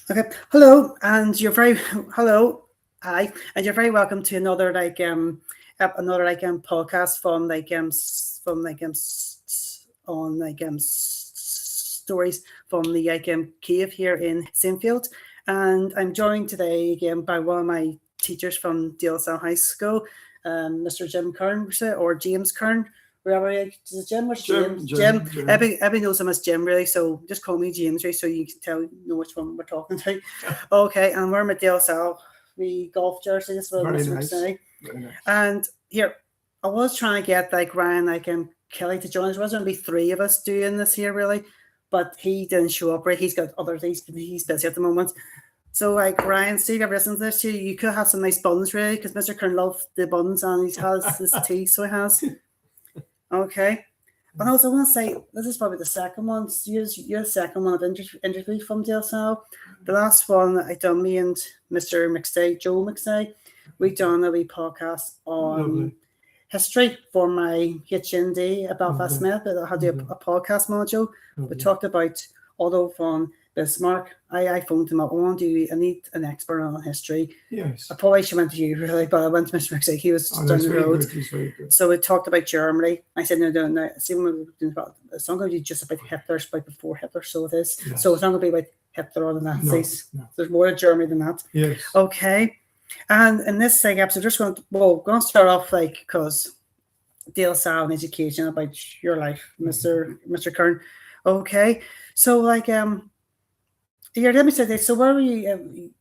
Okay. Hello, and you're very hello, hi, and you're very welcome to another podcast from on stories from the cave here in Sinfield, and I'm joined today again by one of my teachers from DLSL High School, Mr. Jim Curran or James Curran. Wherever is it Jim or Jim? Everybody knows him as Jim, really. So just call me James, right? So you can know which one we're talking to. Okay, and we're at DLSL. We golf jersey. This Very was nice. Very nice. And here, I was trying to get Ryan, Kelly to join us. There was going to be three of us doing this here, really, but he didn't show up. Right, he's got other things. He's busy at the moment. So, Ryan, Steve, I've listened to this to you. You could have some nice buns, really, because Mr. Kern loved the buns and he has his tea, so he has. Okay. And also, I want to say, this is probably the second one. You're the second one I've interviewed from DLSL. The last one I done, me and Mr. Joe McStay, we done a wee podcast on history for my HND at Belfast Met. But I had a podcast module. We talked about Otto von Bismarck. I phoned him up. I need an expert on history. Yes. I probably should went to you, really, but I went to Mr. McSay. He was down the road. So we talked about Germany. I said, no. See, it's not going to be just about Hitler, it's about before Hitler, so it is. Yes. So it's not going to be about Hitler or the Nazis. No. There's more to Germany than that. Yes. Okay. And in this episode, we're going to start off, because DLSL and education about your life, Mr. Curran. Okay. So, here, let me say this. So, where were you?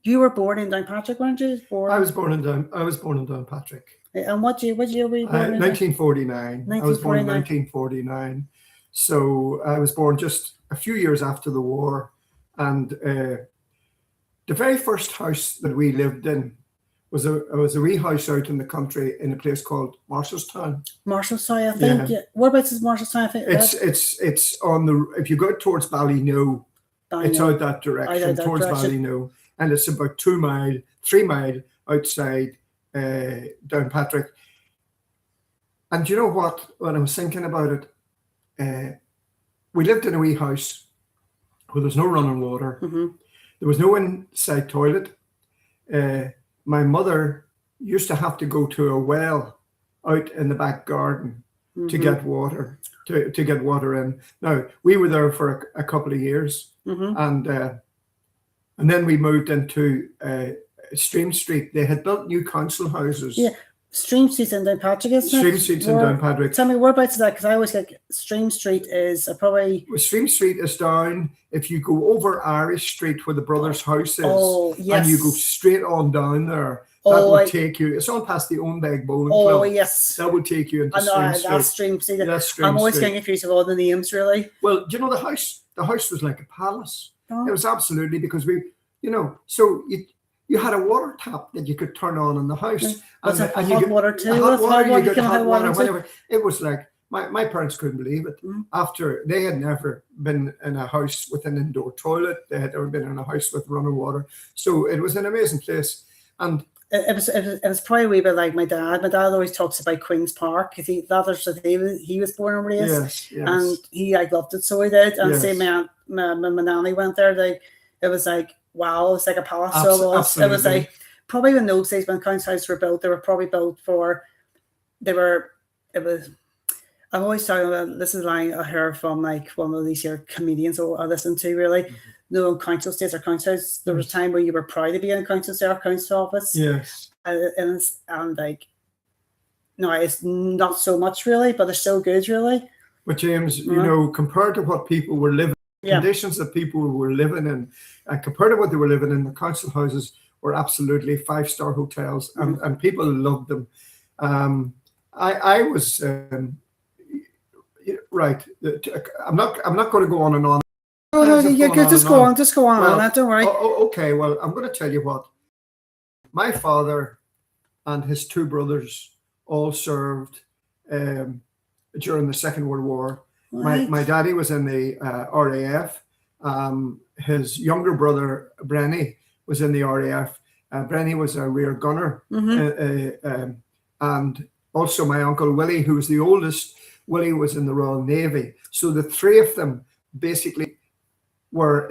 You were born in Downpatrick, weren't you? I was born in Downpatrick. And what year were you born in? 1949. I was born in 1949. So I was born just a few years after the war, and the very first house that we lived in was a wee house out in the country in a place called Marshallstown. Marshallstown, I think. Yeah. Whereabouts is Marshallstown? I think it's on the, if you go towards Ballyknoe. It's out that direction, towards Ballyknoe, and it's about 3 mile outside Downpatrick. And you know what? When I was thinking about it, we lived in a wee house where there's no running water. Mm-hmm. There was no inside toilet. My mother used to have to go to a well out in the back garden to get water. To get water in. Now, we were there for a couple of years, and then we moved into Stream Street. They had built new council houses. Yeah, Stream Street's in Downpatrick, isn't it? Stream Street's in Downpatrick. Tell me, whereabouts is that? Because I always get Stream Street is probably... Well, Stream Street is down, if you go over Irish Street where the brothers' house is, and you go straight on down there. That will take you. It's on past the Ownbeg Bowling Club. Oh, yes. That will take you into Stream Street. That's Stream Street. That's Stream I'm always Street. getting confused with all the names, really. Well, do you know the house? The house was like a palace. Oh. It was absolutely, because so you had a water tap that you could turn on in the house. And you get water too. Hot water, whatever. It was like, my parents couldn't believe it. After they had never been in a house with an indoor toilet. They had never been in a house with running water. So it was an amazing place. And it was probably a wee bit like my dad. My dad always talks about Queen's Park because he was born and raised, and he loved it, so he did. And say my nanny went there, it was like, wow, it was like a palace. It was like, probably in those days when council houses were built, they were probably built for. I'm always talking about, this is a line I heard from one of these here comedians I listen to, really. No, council estates or council houses. There was a time where you were proud to be in a council estate or council office. Yes. And no, it's not so much, really, but it's so good, really. But James, compared to what people were living, conditions that people were living in, and compared to what they were living in, the council houses were absolutely 5-star hotels, and people loved them. I was right. I'm not going to go on and on. Oh, just go on. Don't worry. Okay, well, I'm going to tell you what. My father and his 2 brothers all served during the Second World War. Right. My daddy was in the RAF. His younger brother, Brenny, was in the RAF. Brenny was a rear gunner. And also my uncle Willie, who was the oldest, Willie was in the Royal Navy. So the 3 of them basically were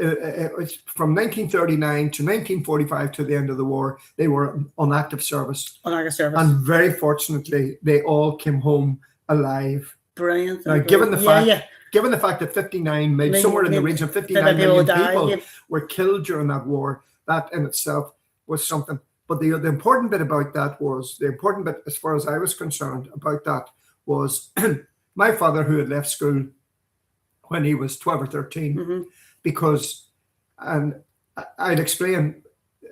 from 1939 to 1945 to the end of the war. They were on active service. On active service. And very fortunately, they all came home alive. Brilliant. Now, given the fact that 59 million, somewhere in the region of 59 million people were killed during that war, that in itself was something. But the important bit about that was, the important bit as far as I was concerned about that was my father, who had left school when he was 12 or 13, because, and I'd explain,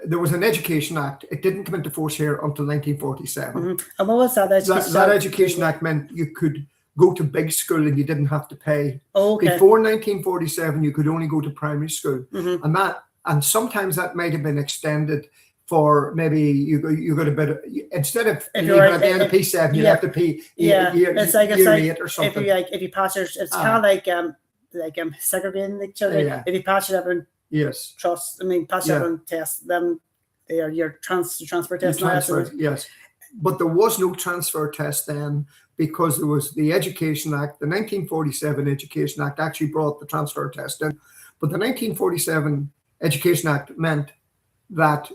there was an Education Act. It didn't come into force here until 1947. And what was that Education Act? That Education Act meant you could go to big school and you didn't have to pay. Okay. Before 1947, you could only go to primary school. And sometimes that might have been extended for maybe you got a bit of, instead of leaving at the end of P7, you'd have to pay year 8 or something. If you pass your, it's kind of like segregating the children. If you pass your everyone pass your everyone test, then your transfer test. Yes, but there was no transfer test then, because there was the Education Act. The 1947 Education Act actually brought the transfer test in, but the 1947 Education Act meant that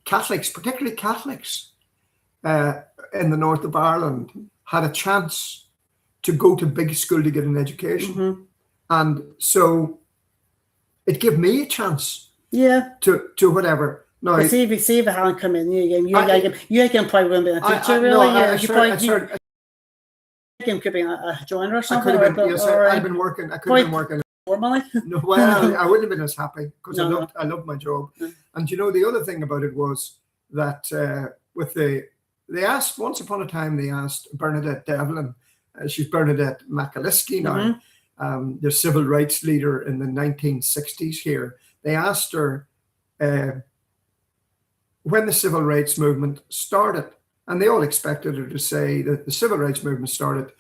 Catholics, particularly Catholics in the north of Ireland, had a chance to go to big school to get an education. And so it gave me a chance to whatever. Now, see if you hadn't come in, you probably wouldn't be a teacher, really. You could be a joiner or something. I could have been working. I could have been working. Normally? No, well, I wouldn't have been as happy, because I loved my job. And the other thing about it was that they asked, once upon a time, they asked Bernadette Devlin, she's Bernadette McAliskey now, the civil rights leader in the 1960s here. They asked her when the civil rights movement started, and they all expected her to say that the civil rights movement started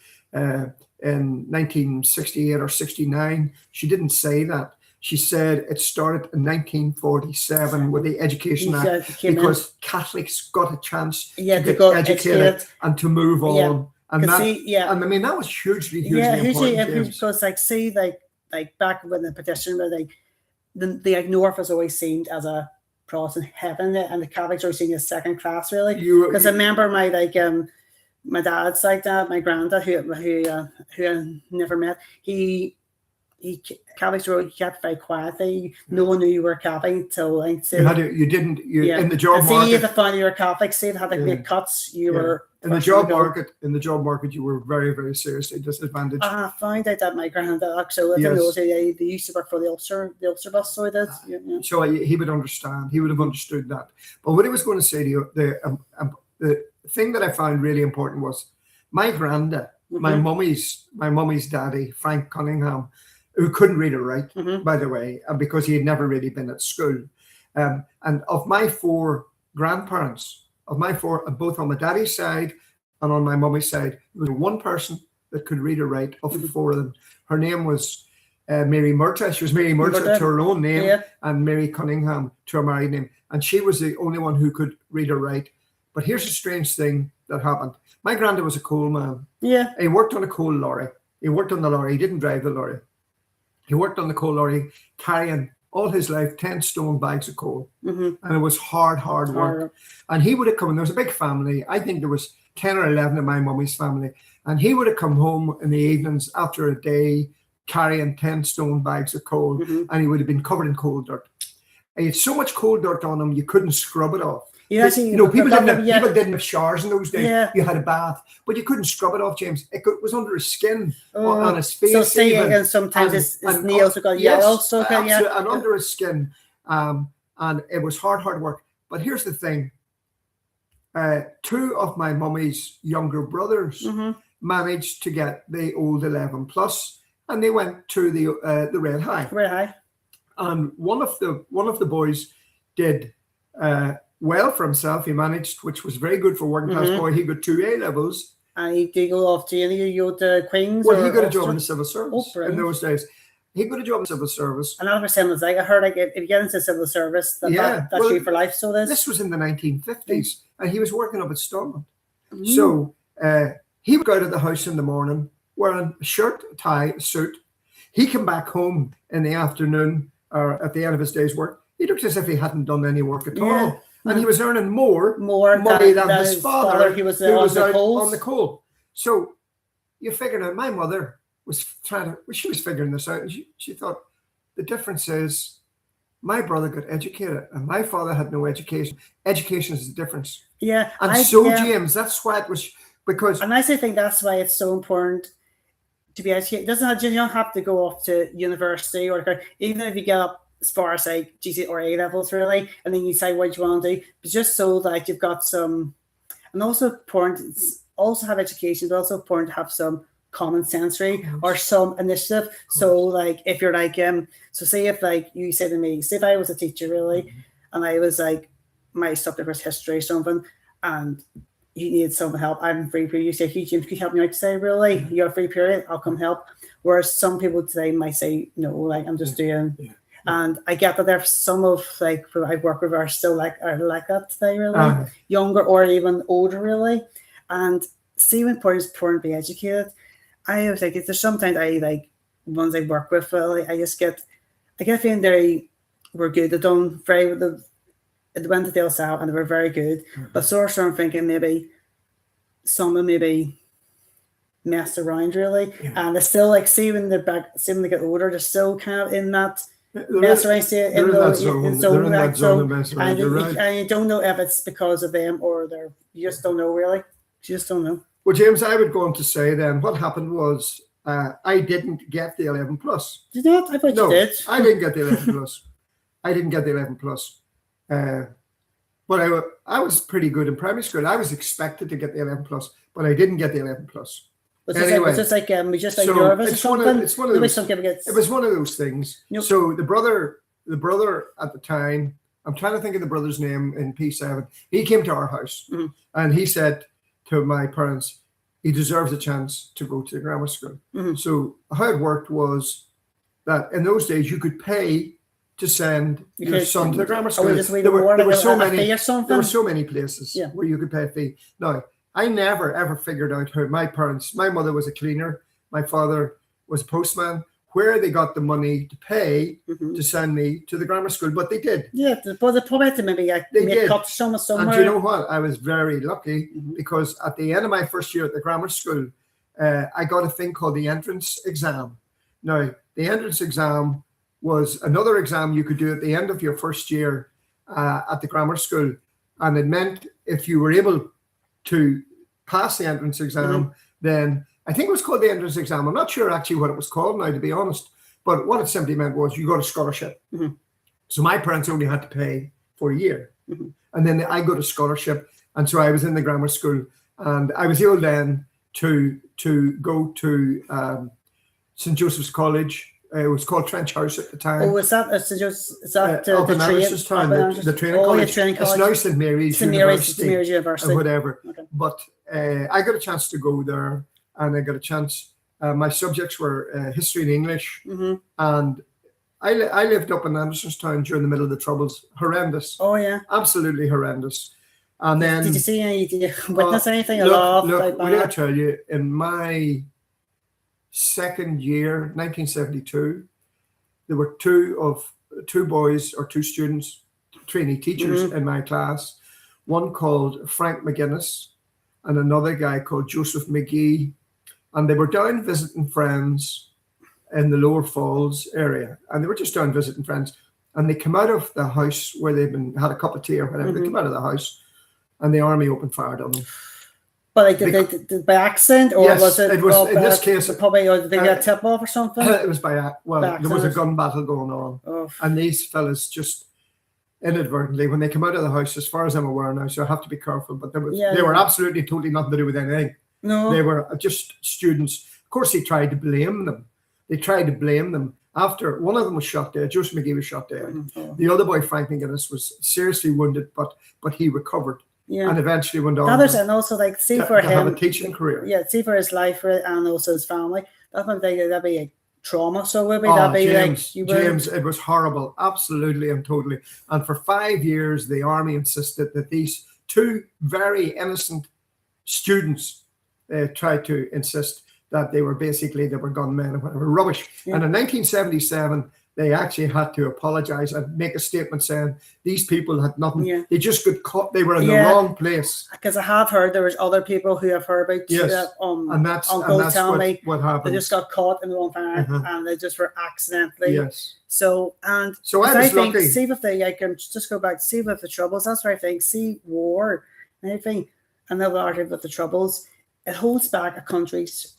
in 1968 or 69. She didn't say that. She said it started in 1947 with the Education Act, because Catholics got a chance to get educated and to move on. And that, and I mean, that was hugely important. Because like back when the petition, where the North was always seen as a Protestant heaven, and the Catholics were seen as second class, really. Because I remember my dad's like that, my granddad, who I never met, Catholics were kept very quiet. No one knew you were Catholic until in the job market. If they found you were Catholic, say they had to make cuts, you were in the job market. In the job market, you were very, very seriously disadvantaged. I found out that my granddad actually they used to work for the Ulster bus, so he did. So he would understand. He would have understood that. But what I was going to say to you, the thing that I found really important was my granddad, my mummy's daddy, Frank Cunningham, who couldn't read or write, by the way, and because he had never really been at school. And of my 4 grandparents, both on my daddy's side and on my mummy's side, there was one person that could read or write of the 4 of them. Her name was Mary Murtagh. She was Mary Murtagh to her own name, and Mary Cunningham to her married name. And she was the only one who could read or write. But here's a strange thing that happened. My granddad was a coal man. He worked on a coal lorry. He worked on the lorry. He didn't drive the lorry. He worked on the coal lorry, carrying all his life 10 stone bags of coal. And it was hard work. And he would have come, and there was a big family. I think there was 10 or 11 in my mummy's family. And he would have come home in the evenings after a day carrying 10 stone bags of coal, and he would have been covered in coal dirt. And he had so much coal dirt on him, you couldn't scrub it off. People didn't have showers in those days. You had a bath, but you couldn't scrub it off, James. It was under his skin, on his face. So and sometimes his nails would go yellow. And under his skin, and it was hard work. But here's the thing: 2 of my mummy's younger brothers managed to get the old 11 plus, and they went to the Red High. Red High. And one of the boys did well for himself. He managed, which was very good for working class boy. He got 2 A levels. And he did go off to the Queen's. Well, he got a job in the civil service in those days. He got a job in the civil service. Another thing was, I heard, if you get into civil service, that's you for life. So this was in the 1950s, and he was working up at Stormont. So he would go out of the house in the morning wearing a shirt, tie, suit. He came back home in the afternoon or at the end of his day's work. He looked as if he hadn't done any work at all. And he was earning more money than his father, who was out coals. on the coal. So you're figuring out, my mother was she was figuring this out. And she thought, the difference is my brother got educated and my father had no education. Education is the difference. Yeah. And James, that's why it was, because. And I think that's why it's so important to be educated. You don't have to go off to university, or even if you get up as far as like GC or A levels, really, and then you decide what you want to do, but just so that you've got some, and also important, also have education, but also important to have some common sensory or some initiative. So like if you're like so say if like you say to me, say if I was a teacher, really, and I was like, my subject was history or something, and you need some help, I'm free period. You say, hey James, can you help me out today? Really, you're free period, I'll come help. Whereas some people today might say no, like I'm just doing. And I get that there's some of like who I work with are still like that today, really, younger or even older, really. And see, when it's important to be educated, I was like, there's sometimes I like ones I work with, really, I get a feeling they were good. They done very they went to Del Sal and they were very good. But sort of I'm thinking maybe someone maybe messed around, really, and they still like see when they get older, they're still kind of in that mess around state, in that zone, and you don't know if it's because of them or you just don't know, really. You just don't know. Well, James, I would go on to say then what happened was I didn't get the 11 plus. Did you not? I thought you did. I didn't get the 11 plus. I didn't get the 11 plus. But I was pretty good in primary school. I was expected to get the 11 plus, but I didn't get the 11 plus. Was this like nervous or something? It was one of those things. Nope. So the brother at the time, I'm trying to think of the brother's name in P7. He came to our house and he said to my parents, he deserves a chance to go to the grammar school. So how it worked was that in those days you could pay to send your son to the grammar school. There were so many places where you could pay a fee. Now, I never ever figured out how my mother was a cleaner, my father was a postman, where they got the money to pay to send me to the grammar school, but they did. Yeah, but they probably had to maybe make cut somewhere. And do you know what? I was very lucky because at the end of my first year at the grammar school, I got a thing called the entrance exam. Now, the entrance exam was another exam you could do at the end of your first year at the grammar school. And it meant if you were able to pass the entrance exam, then I think it was called the entrance exam. I'm not sure actually what it was called now, to be honest. But what it simply meant was you got a scholarship. So my parents only had to pay for a year. And then I got a scholarship. And so I was in the grammar school. And I was able then to go to St. Joseph's College. It was called Trench House at the time. Oh, is that the training college? Training college. It's now St. Mary's University. Or whatever. Okay. But I got a chance to go there, and I got a chance. My subjects were history and English, and I lived up in Andersonstown during the middle of the Troubles. Horrendous. Oh yeah. Absolutely horrendous. And then did you witness anything? Look, what did I tell you? In my second year, 1972, there were two boys or two students, trainee teachers in my class. One called Frank McGuinness and another guy called Joseph McGee. And they were down visiting friends in the Lower Falls area. And they were just down visiting friends. And they come out of the house where they'd had a cup of tea or whatever. They come out of the house and the army opened fire on them. But like by accident, or yes, was it? It was in this case. Probably, or did they get a tip off or something? It was by there was a gun battle going on, and these fellas just inadvertently, when they come out of the house, as far as I'm aware now, so I have to be careful. But they were absolutely totally nothing to do with anything. No, they were just students. Of course, they tried to blame them. After one of them was shot dead, Joseph McGee was shot dead. The other boy, Frank McGuinness, was seriously wounded, but he recovered. Yeah. And eventually went on. And also, like, see for him, have a teaching career. Yeah, see for his life and also his family. That'd be a trauma. So James, it was horrible, absolutely and totally. And for 5 years, the army insisted that these two very innocent students tried to insist that they were gunmen or whatever, rubbish. Yeah. And in 1977, they actually had to apologize and make a statement saying these people had nothing. Yeah. They just got caught. They were in the Yeah. wrong place. Because I have heard there was other people who have heard about Yes. And that's tell me what they happened. just got caught in the wrong time and they just were accidentally. Yes. So I was think, lucky. see if they, I can just go back, see with the Troubles, that's what I think, see war, and I think another argument with the Troubles, it holds back a country's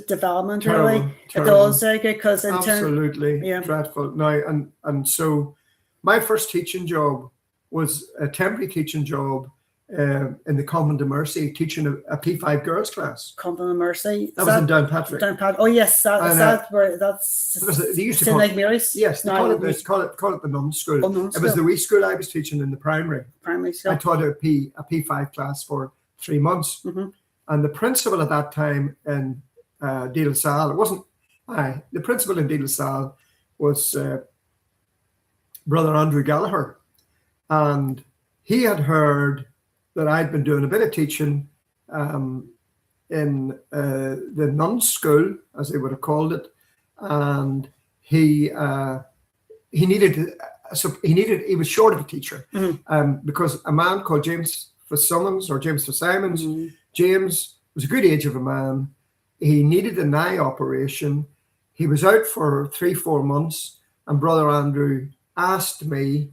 development, really. It does, because in absolutely dreadful. Now, and so my first teaching job was a temporary teaching job in the Convent of Mercy, teaching a P5 girls class. Convent of Mercy? That was in Downpatrick. Oh, yes, that's they used to St. call Like Mary's? Yes, they call it the nun school. It was the wee school I was teaching in the primary school. I taught a P5 class for 3 months. And the principal at that time in De La Salle, the principal in De La Salle was Brother Andrew Gallagher. And he had heard that I'd been doing a bit of teaching in the nuns' school, as they would have called it, and he was short of a teacher because a man called James Fitzsimmons or James Fitzsimons, James was a good age of a man. He needed an eye operation. He was out for 3-4 months, and Brother Andrew asked me,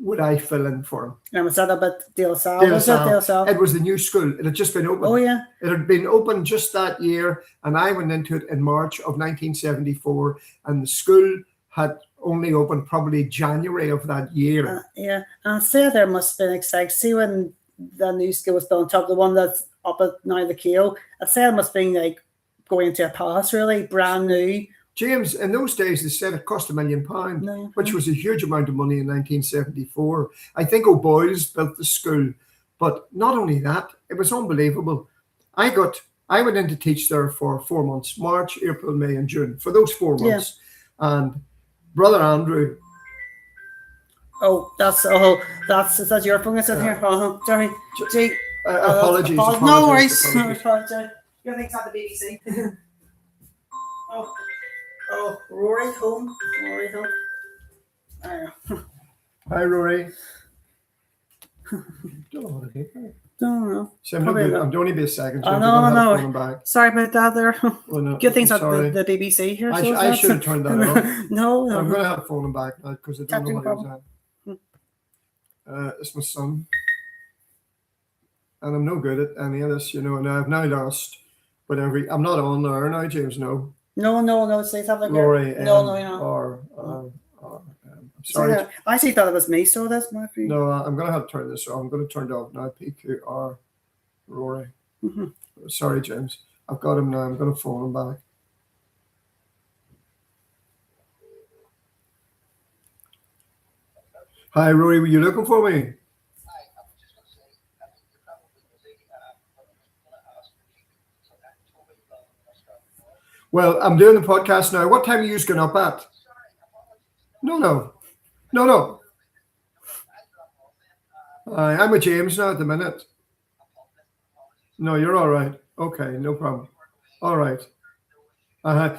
would I fill in for him? And was that about De La Salle? De La Salle? It was the new school. It had just been opened. Oh, yeah. It had been opened just that year, and I went into it in March of 1974, and the school had only opened probably January of that year. Yeah, and I say there must have been exciting. See when the new school was built on top, the one that's up at now the Keele, I say it must have been like going into a palace, really, brand new. James, in those days, they said it cost £1 million, which was a huge amount of money in 1974. I think O'Boyle's built the school, but not only that, it was unbelievable. I went in to teach there for 4 months, March, April, May, and June, for those 4 months. Yeah. And Brother Andrew. Oh, is that your phone that's in here? Sorry. Apologies. No worries. Apologies. Your thing's at the BBC. Oh, Rory home. Hi, Rory. Don't know. So I'm only be a second. So no. Sorry about that there. Well, no, good things at the BBC here. I should have turned that off. No. I'm going to have to phone him back now because I don't know what he was at. It's my son. And I'm no good at any of this, and I've now lost whatever. I'm not on there now, James, no. No, say something. Lori, no. I'm sorry. I see that it was me, so that's my free. No, I'm going to have to turn this off. I'm going to turn it off now. PQR, Rory. Sorry, James. I've got him now. I'm going to phone him back. Hi, Rory. Were you looking for me? Well, I'm doing the podcast now. What time are you going up at? No. I'm with James now at the minute. No, you're all right. Okay, no problem. All right.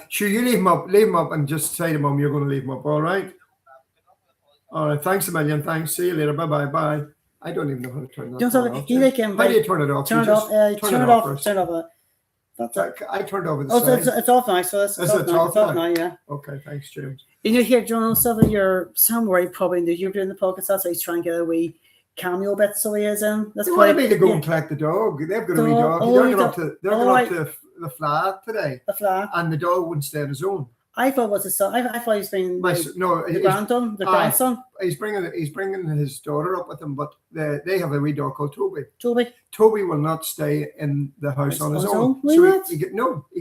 Sure, you leave him up and just say to Mum you're going to leave him up, all right? All right, thanks a million. Thanks. See you later. Bye. I don't even know how to turn that off. How do you turn it off? Turn it off. Turn it off. Turn it off. I turned over the side. It's off now. So it's off now. Yeah. Okay, thanks, James. You here, John, you're somewhere probably knew you were doing the podcast. That's why he's trying to get a wee cameo bit. So he is in. They wanted me to go and collect the dog. They've got a wee dog. They're going up to the flat today. The flat. And the dog wouldn't stay on his own. I thought it was his son. I thought he was bringing the grandson. He's bringing his daughter up with him, but they have a wee dog called Toby. Toby will not stay in the house on his own. So he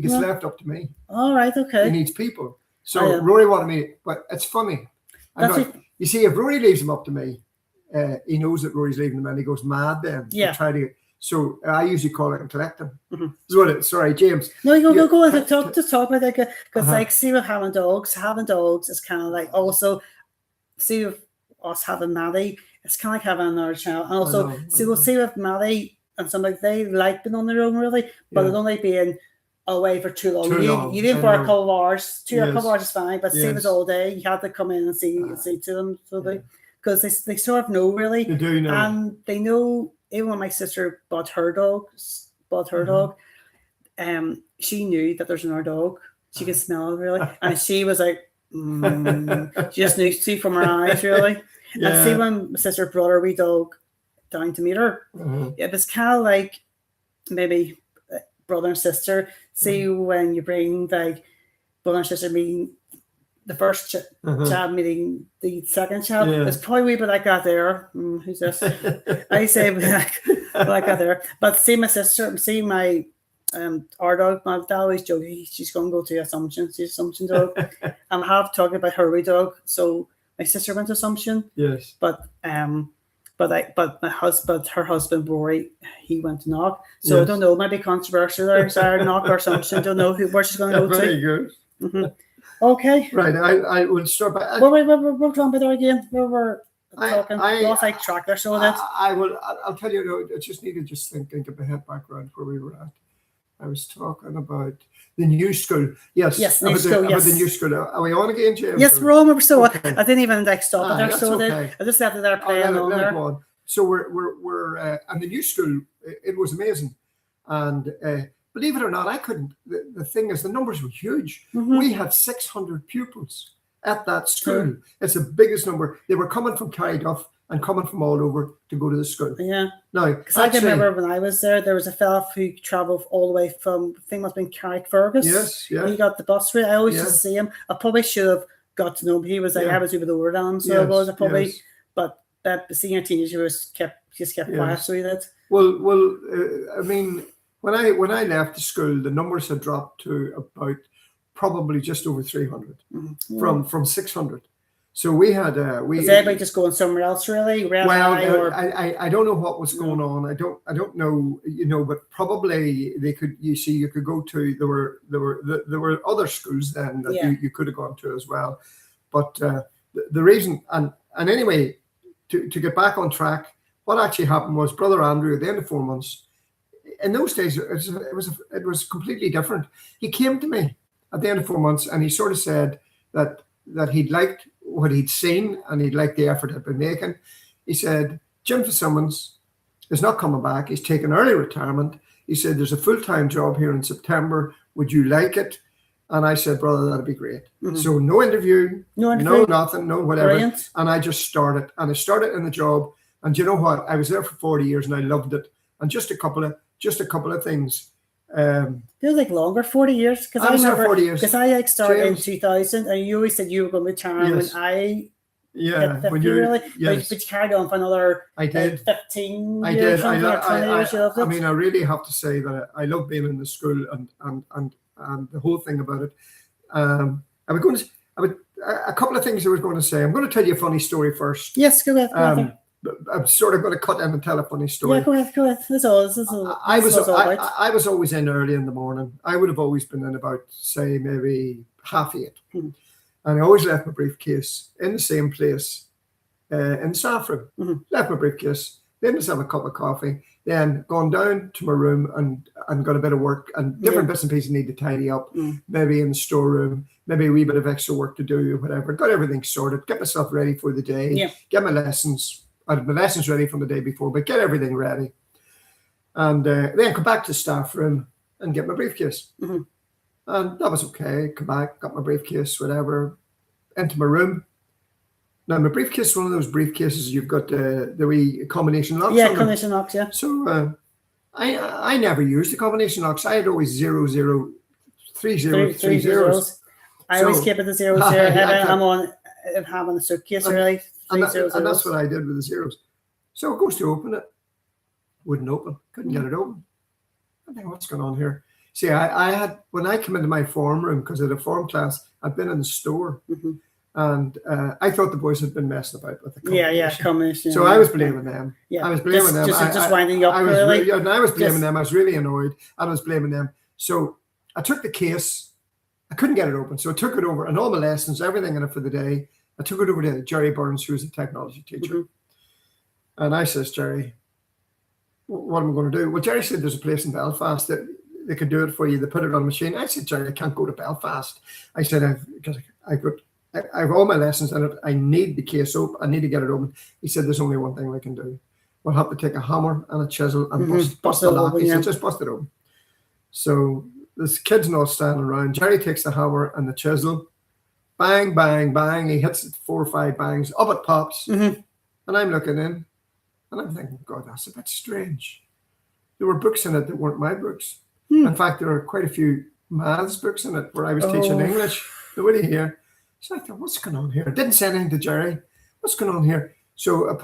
gets left up to me. All right, okay. He needs people. So Rory wanted me, but it's funny. You see, if Rory leaves him up to me, he knows that Rory's leaving him, and he goes mad then. Yeah. So I usually call it and collect them. Sorry, James. No, you go and talk about that because see with having dogs is kind of like also see with us having Maddie, it's kind of like having another child. And also see with Maddie and somebody they like being on their own really, but they don't like being away for too long. Too you long, you did I for a know. couple of hours. A Yes. couple of hours is fine, but see if it's Yes. all day, you had to come in and see to them. So Yeah. because they sort of know really, They do know. and they know. Even when my sister bought her dog, she knew that there's another dog. She could smell it really, and she was like, she just knew see from her eyes really. Yeah. And see when my sister brought her wee dog down to meet her, it was kind of like maybe brother and sister. See when you bring like brother and sister meeting the first child meeting the second child. Yeah. It's probably a wee bit like that there. Who's this? I say like that there. But see my sister, see my our dog, my dad always joke she's going to go to Assumption. She's Assumption dog. I have talked about her wee dog. So my sister went to Assumption. Yes. But my husband, her husband Rory, he went to Knock. So Yes. I don't know, maybe controversial there. Sorry, Knock or Assumption. Don't know where she's going to go Very to. good. Okay. Right. I will start by. We're talking about there again. We're talking. Lost like track there, so that. I'll tell you. I just need to get my head back around where we were at. I was talking about the new school. Yes. Yes, about new school. about the new school. Are we on again, James? Yes, we're on. We're still. Okay. I didn't even stop it there, that's so okay. I just left it there playing on let there. it go on. So we're and the new school. It was amazing, and believe it or not, I couldn't. The thing is, the numbers were huge. We had 600 pupils at that school. It's the biggest number. They were coming from Carryduff and coming from all over to go to the school. Yeah. Now, because I can remember when I was there was a fella who travelled all the way from, I think it must have been Carrickfergus. Yes, yeah. He got the bus route. I always used to see him. I probably should have got to know him. He was like, I was over the word on him, so I was probably, but that senior teenager just kept quiet, so he did. Well, I mean, when I left the school, the numbers had dropped to about probably just over 300 from 600. So we had was everybody just going somewhere else really? I don't know what was going on. I don't know, but probably you could go to there were other schools then that you could have gone to as well. But the reason and anyway, to get back on track, what actually happened was Brother Andrew at the end of 4 months. In those days, it was completely different. He came to me at the end of 4 months, and he sort of said that he'd liked what he'd seen and he'd liked the effort I'd been making. He said, Jim Fitzsimmons is not coming back. He's taking early retirement. He said, there's a full-time job here in September. Would you like it? And I said, brother, that'd be great. So no interview, no nothing, no whatever. Brilliant. And I just started. And I started in the job. And you know what? I was there for 40 years and I loved it. And just a couple of things. Feels like longer, 40 years. Because I remember 40 years. Because I started in 2000, and you always said you were going to retire when I hit 50, really. But you carried on for another 15 years. I mean, I really have to say that I love being in the school and the whole thing about it. A couple of things I was going to say. I'm going to tell you a funny story first. Yes, go ahead. I'm sort of going to cut in and tell a funny story. Yeah, go ahead. This is I was always in early in the morning. I would have always been in about, say, maybe 8:30. And I always left my briefcase in the same place in the staff room. Left my briefcase, then just have a cup of coffee, then gone down to my room and got a bit of work and different bits and pieces need to tidy up, maybe in the storeroom, maybe a wee bit of extra work to do or whatever. Got everything sorted, get myself ready for the day, get my lessons. I had my lessons ready from the day before, but get everything ready. And then come back to the staff room and get my briefcase. And that was okay. Come back, got my briefcase, whatever, into my room. Now, my briefcase is one of those briefcases you've got the wee combination locks. Yeah, combination locks, yeah. So I never used the combination locks. I had always 00, 30, zeros. I always keep it the 00. I'm having a suitcase, really. And that's what I did with the zeros. So it goes to open it. Wouldn't open. Couldn't get it open. I think, what's going on here? See, I had, when I came into my form room, because of the form class, I'd been in the store. And I thought the boys had been messing about with the combination. Combination. So I was blaming them. Yeah. I was blaming them. Just winding you up, really. I was blaming them. I was really annoyed. I was blaming them. So I took the case. I couldn't get it open. So I took it over and all my lessons, everything in it for the day. I took it over to Jerry Burns, who was a technology teacher. And I says, Jerry, what am I going to do? Well, Jerry said there's a place in Belfast that they could do it for you. They put it on a machine. I said, Jerry, I can't go to Belfast. I said, I have all my lessons in it. I need the case open. I need to get it open. He said, there's only one thing we can do. We'll have to take a hammer and a chisel and bust the lock. He said, just bust it open. So this kid's not standing around. Jerry takes the hammer and the chisel. Bang, bang, bang. He hits it 4 or 5 bangs. Up it pops. And I'm looking in. And I'm thinking, God, that's a bit strange. There were books in it that weren't my books. In fact, there were quite a few maths books in it where I was teaching English. Nobody here. So I thought, what's going on here? I didn't say anything to Jerry. What's going on here? So I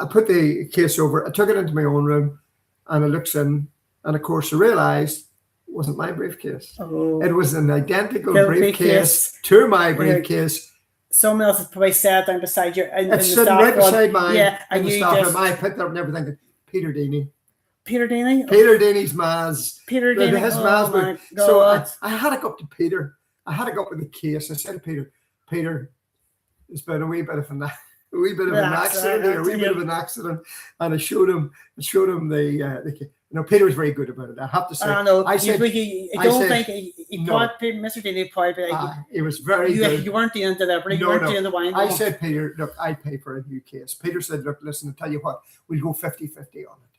put the case over. I took it into my own room and I looked in. And of course, I realized it wasn't my briefcase. It was an identical briefcase to my briefcase. Someone else has probably sat down beside you. It's sitting right beside mine. Yeah, and you just... I picked up and everything. Peter Deeney. Peter Deeney? Peter Deeney's Maz. Peter Deeney. His Maz book. So I had to go up to Peter. I had to go up with the case. I said to Peter, it's been a wee bit of an accident here, a wee bit of an accident. And I showed him the case. Peter was very good about it. I have to say. I know. I said, Mr. Deeney probably. It was very good. You weren't doing delivery. You weren't doing the wine. I said, Peter, look, I pay for a new case. Peter said, look, listen, I'll tell you what, we'll go 50-50 on it.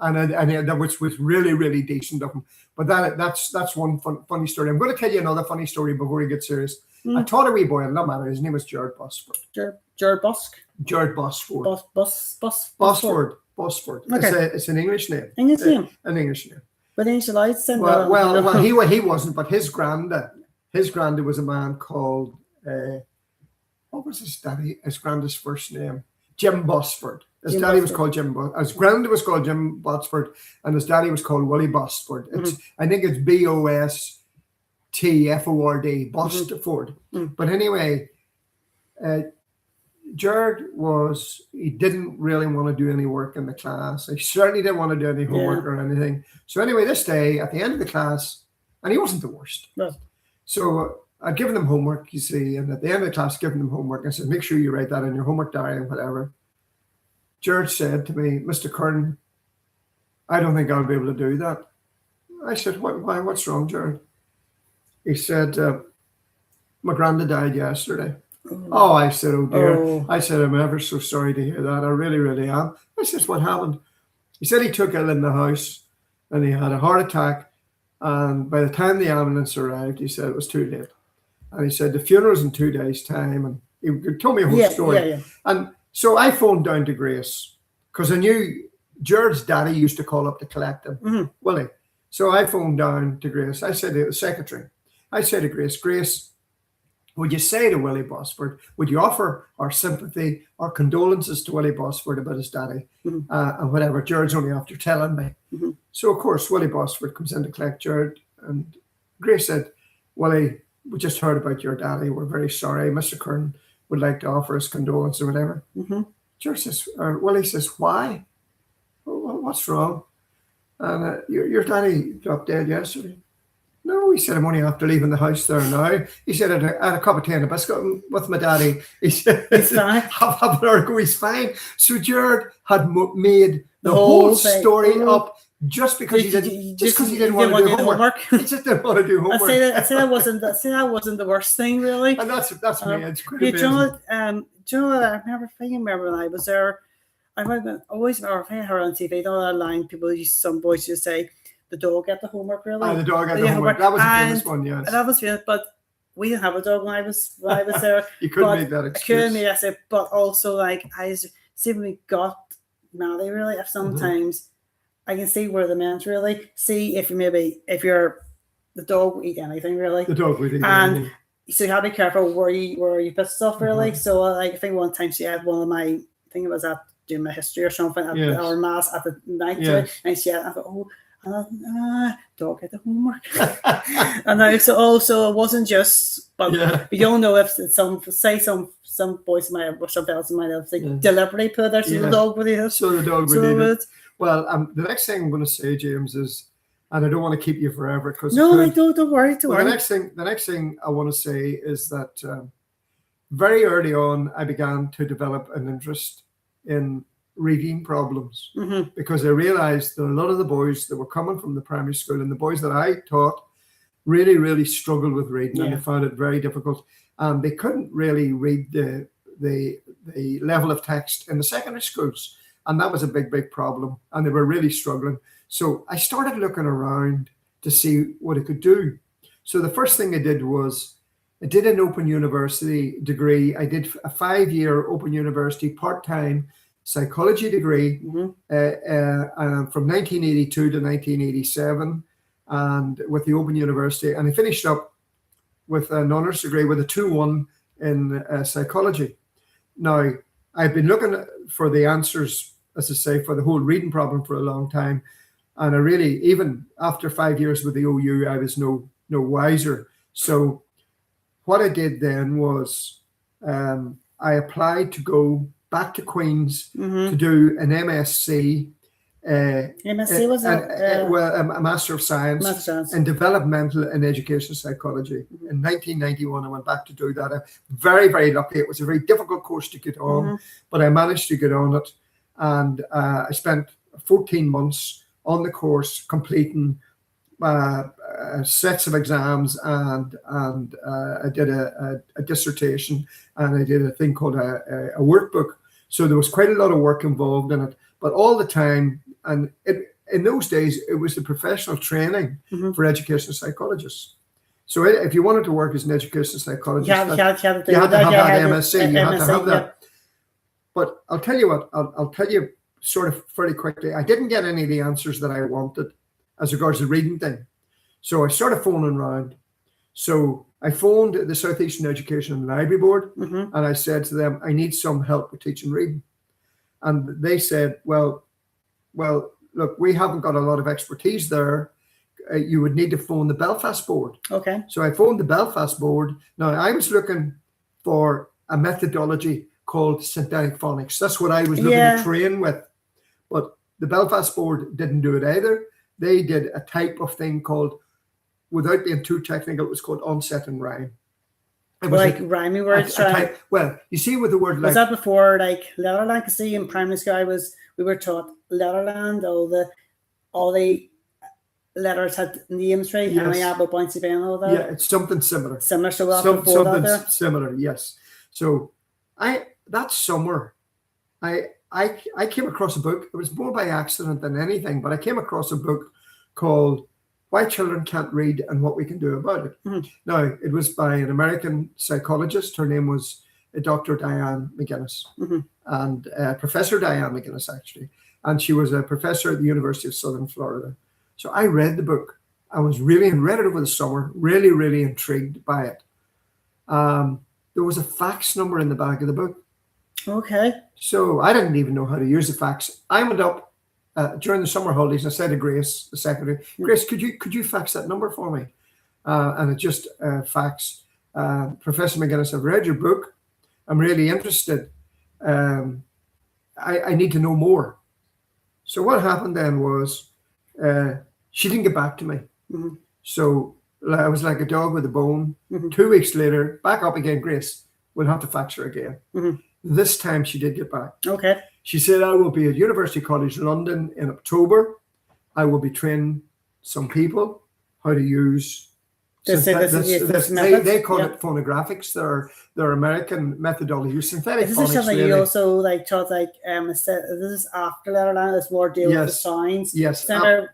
And that was really, really decent of him. But that's one funny story. I'm going to tell you another funny story before we get serious. I taught a wee boy, no matter, his name was Jared Bosford. Jared Busk? Jared Bosford. Bosford. Okay. It's an English name. English name? An English name. But English lights. Well, he wasn't, but his granddad was a man called, what was his daddy? His granddad's first name? Jim Bosford. His daddy was called Jim. His granddad was called Jim Bosford, and his daddy was called Willie Bosford. I think it's Bostford, Bosford. But anyway, Jared he didn't really want to do any work in the class. He certainly didn't want to do any homework or anything. So anyway, this day at the end of the class, and he wasn't the worst. Right. So I'd given them homework, you see, and at the end of the class, giving them homework, I said, make sure you write that in your homework diary and whatever. Jared said to me, Mr. Curran, I don't think I'll be able to do that. I said, why? What's wrong, Jared? He said, my granddad died yesterday. Oh, I said, oh dear. I said, I'm ever so sorry to hear that. I really, really am. I said, what happened? He said he took ill in the house and he had a heart attack. And by the time the ambulance arrived, he said it was too late. And he said, the funeral's in 2 days' time. And he told me a whole story. Yeah. And so I phoned down to Grace because I knew Jared's daddy used to call up to collect him, Willie. So I phoned down to Grace. I said to the secretary, Grace, would you say to Willie Bosford, would you offer our sympathy, our condolences to Willie Bosford about his daddy and whatever? Jared's only after telling me. So, of course, Willie Bosford comes in to collect Jared. And Grace said, Willie, we just heard about your daddy. We're very sorry. Mr. Curran would like to offer his condolences or whatever. Jared says, Willie says, why? What's wrong? And your daddy dropped dead yesterday. No, he said, I'm only after leaving the house there now. He said, I had a cup of tea and a biscuit with my daddy. He said, half an hour ago, he's fine. So Jared had made the whole story up just because he didn't want to do homework. He just didn't want to do homework. I say that wasn't the worst thing, really. And that's me. It's quite amazing. Do you know what I remember when I was there? I always remember heard on TV, that line some boys used to say, the dog got the homework, really. The dog got the homework. That was a famous one, yes. That was famous, but we didn't have a dog when I was there. You couldn't make that excuse. I couldn't make that, but also I see when we got Maddie, really, if sometimes I can see where the men's really see if the dog will eat anything, really. The dog will eat anything. So you have to be careful where you put stuff, really. So I think one time she had one of my, I think it was at doing my history or something, or mass at the night, and she had, I thought, dog at the homework. And so it wasn't just, but we don't know if some boys might have, or some fellas might have deliberately put there, so the dog would eat it. So the dog would eat it. Well, the next thing I'm going to say, James, is, and I don't want to keep you forever because don't worry. The next thing I want to say is that very early on I began to develop an interest in reading problems Mm-hmm. because I realized that a lot of the boys that were coming from the primary school and the boys that I taught really, really struggled with reading, and Yeah. they found it very difficult. They couldn't really read the level of text in the secondary schools, and that was a big, big problem, and they were really struggling. So I started looking around to see what I could do. So the first thing I did was I did an open university degree. I did a 5-year open university part-time psychology degree from 1982 to 1987, and with the Open University, and I finished up with an honours degree with a 2-1 in psychology. Now, I've been looking for the answers, as I say, for the whole reading problem for a long time, and I really, even after 5 years with the OU, I was no wiser. So what I did then was I applied to go back to Queen's to do an MSc. MSc was a Master of Science Master of Science. in Developmental and Educational Psychology. In 1991, I went back to do that. I'm very, very lucky. It was a very difficult course to get on, but I managed to get on it. And I spent 14 months on the course, completing sets of exams, and I did a dissertation, and I did a thing called a workbook. So there was quite a lot of work involved in it, but all the time, and in those days, it was the professional training for educational psychologists. So if you wanted to work as an educational psychologist, you had to have that MSc. You had to have that. But I'll tell you what, I'll tell you sort of fairly quickly. I didn't get any of the answers that I wanted as regards the reading thing. So I started phoning around. So I phoned the Southeastern Education and Library Board, and I said to them, I need some help with teaching reading. And they said, well, look, we haven't got a lot of expertise there. You would need to phone the Belfast Board. Okay. So I phoned the Belfast Board. Now, I was looking for a methodology called synthetic phonics. That's what I was looking to train with. But the Belfast Board didn't do it either. They did a type of thing called, without being too technical, it was called onset and rhyme. It was like rhyming words. Well, you see with the word like... Was that before like Letterland? Because see, in primary school, we were taught Letterland, all the letters had names, right? Yes. And I have a bouncy pen, all that. Yeah, it's something similar. Similar, so something similar, yes. So that summer, I came across a book. It was more by accident than anything, but I came across a book called Why Children Can't Read and What We Can Do About It. Now, it was by an American psychologist. Her name was Dr. Diane McGinnis, and Professor Diane McGinnis, actually. And she was a professor at the University of Southern Florida. So I read the book. I was really, and read it over the summer, really, really intrigued by it. There was a fax number in the back of the book. Okay. So I didn't even know how to use the fax. I went up during the summer holidays and I said to Grace, the secretary, Grace, could you fax that number for me? And it just faxed. Professor McGinnis, I've read your book. I'm really interested. I need to know more. So what happened then was she didn't get back to me. So I was like a dog with a bone. 2 weeks later, back up again, Grace, we'll have to fax her again. This time she did get back. Okay. She said, I will be at University College London in October. I will be training some people how to use they call it phonographics. They're American methodology. Synthetic phonics. Is this something you also taught this is after Letterland, it's more deal with the signs. Yes.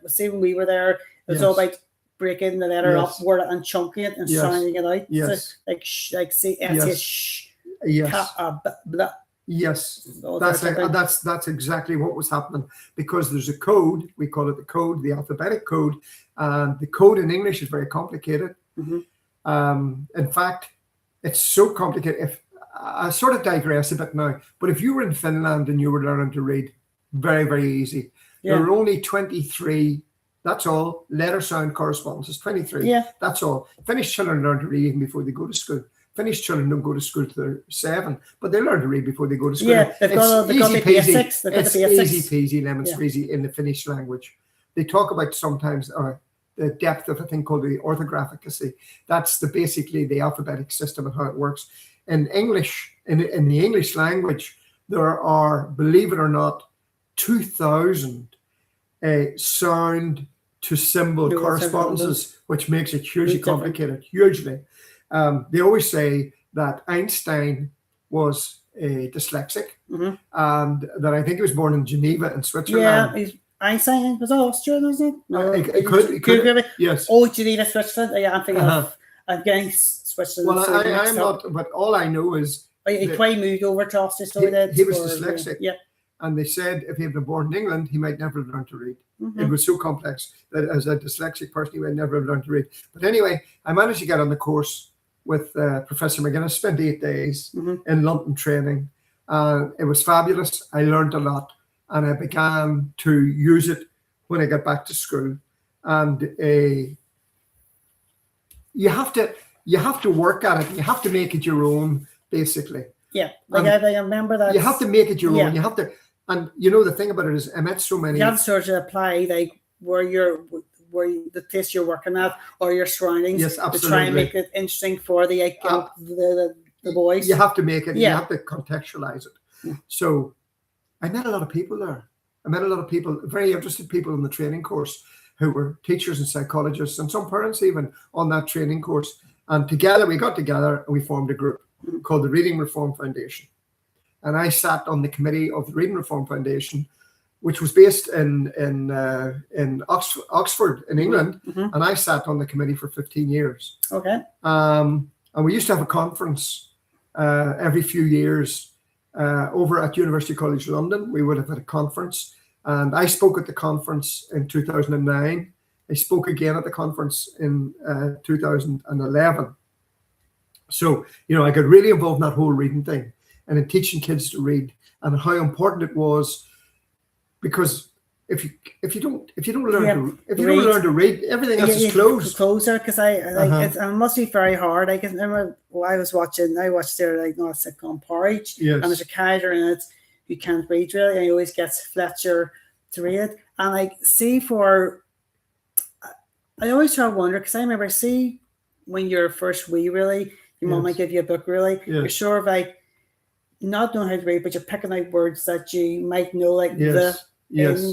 See, when we were there, it was all about breaking the letter up, word and chunking it and sounding it out. Yes. So, like say sh. Yes. Blah. Yes. That's exactly what was happening, because there's a code, we call it the code, the alphabetic code, and the code in English is very complicated. In fact, it's so complicated. If I sort of digress a bit now, but if you were in Finland and you were learning to read, very, very easy. There are only 23, that's all, letter sound correspondence. It's 23. Yeah. That's all. Finnish children learn to read even before they go to school. Finnish children don't go to school till they're 7, but they learn to read before they go to school. Yeah, they've got the basics. It's easy peasy, lemon squeezy in the Finnish language. They talk about sometimes the depth of a thing called the orthographicacy. That's basically the alphabetic system and how it works. In English, in the English language, there are, believe it or not, 2,000 sound to symbol correspondences, which makes it hugely complicated, hugely. They always say that Einstein was a dyslexic, and that I think he was born in Geneva in Switzerland. Yeah, Einstein was Austrian, wasn't it? No, it could, yes. Oh, Geneva, Switzerland. Yeah, I'm thinking of Switzerland. Well, I'm not, but all I know is he quite moved over to Austria. So he was dyslexic. Yeah. And they said if he had been born in England, he might never have learned to read. It was so complex that as a dyslexic person, he might never have learned to read. But anyway, I managed to get on the course with Professor McGuinness, spent 8 days in London training. It was fabulous. I learned a lot, and I began to use it when I got back to school. And you have to work at it. You have to make it your own, basically. Yeah, like I remember that. You have to make it your own. You have to, and you know the thing about it is, I met so many. You have to sort of apply like the place you're working at or your surroundings. Yes, absolutely. To try and make it interesting for the boys. You have to make it. You have to contextualize it. Yeah. So, I met a lot of people there. I met a lot of people, very interested people in the training course, who were teachers and psychologists, and some parents even on that training course. And together, we got together and we formed a group called the Reading Reform Foundation. And I sat on the committee of the Reading Reform Foundation, which was based in Oxford in England. And I sat on the committee for 15 years. Okay. And we used to have a conference every few years over at University College London. We would have had a conference. And I spoke at the conference in 2009. I spoke again at the conference in 2011. So, I got really involved in that whole reading thing and in teaching kids to read and how important it was, because if you don't learn to read, everything else is closed. Closer, because it must be very hard. I can remember I watched their sitcom Porridge, and there's a character in it who can't read really, and he always gets Fletcher to read. And I always try to wonder, because I remember when you're first wee, really, your mom might give you a book, really. You're sure of not knowing how to read, but you're picking out words that you might know, like Yes.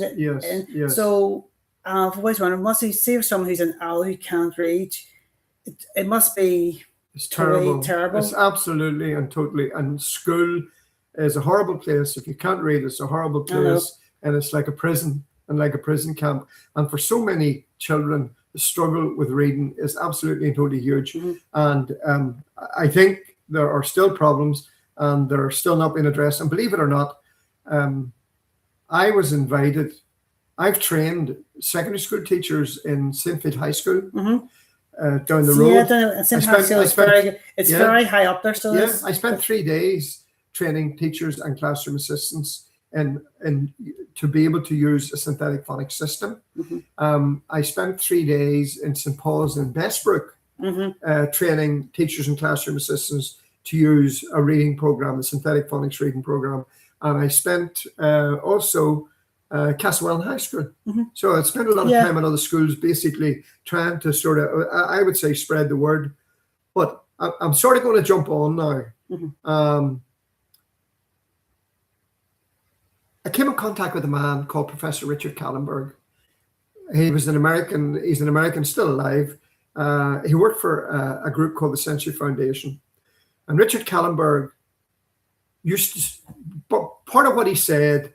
So I've always wondered, must you see someone who's an owl who can't read? It must be. It's terrible. Terrible. It's absolutely and totally. And school is a horrible place. If you can't read, it's a horrible place, and it's like a prison and like a prison camp. And for so many children, the struggle with reading is absolutely and totally huge. And I think there are still problems, and they're still not being addressed. And believe it or not, I was invited. I've trained secondary school teachers in Sinfield High School down the road. Yeah, it's very high up there. So I spent 3 days training teachers and classroom assistants and to be able to use a synthetic phonics system. I spent 3 days in St. Paul's in Bestbrook training teachers and classroom assistants to use a reading program, a synthetic phonics reading program. And I spent also Castlewellan High School. So I spent a lot of time in other schools, basically trying to sort of, I would say, spread the word. But I'm sort of going to jump on now. I came in contact with a man called Professor Richard Kallenberg. He's an American still alive. He worked for a group called the Sensory Foundation. And Richard Kallenberg but part of what he said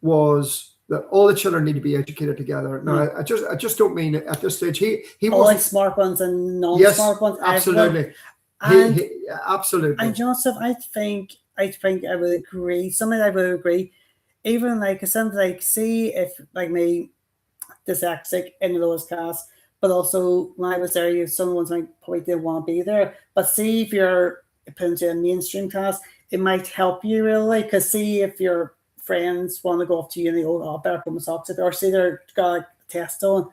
was that all the children need to be educated together. Now, I just don't mean at this stage. He all like smart ones and non-smart ones. Absolutely. Absolutely. And Joseph, I think I would agree. Something I would agree. Even something like, see if me dyslexic in the lowest class, but also when I was there, some ones might probably didn't want to be there. But see if you're put into a mainstream class, it might help you really, because see if your friends want to go up to you and they go, better put my socks up, or see they're got a test on,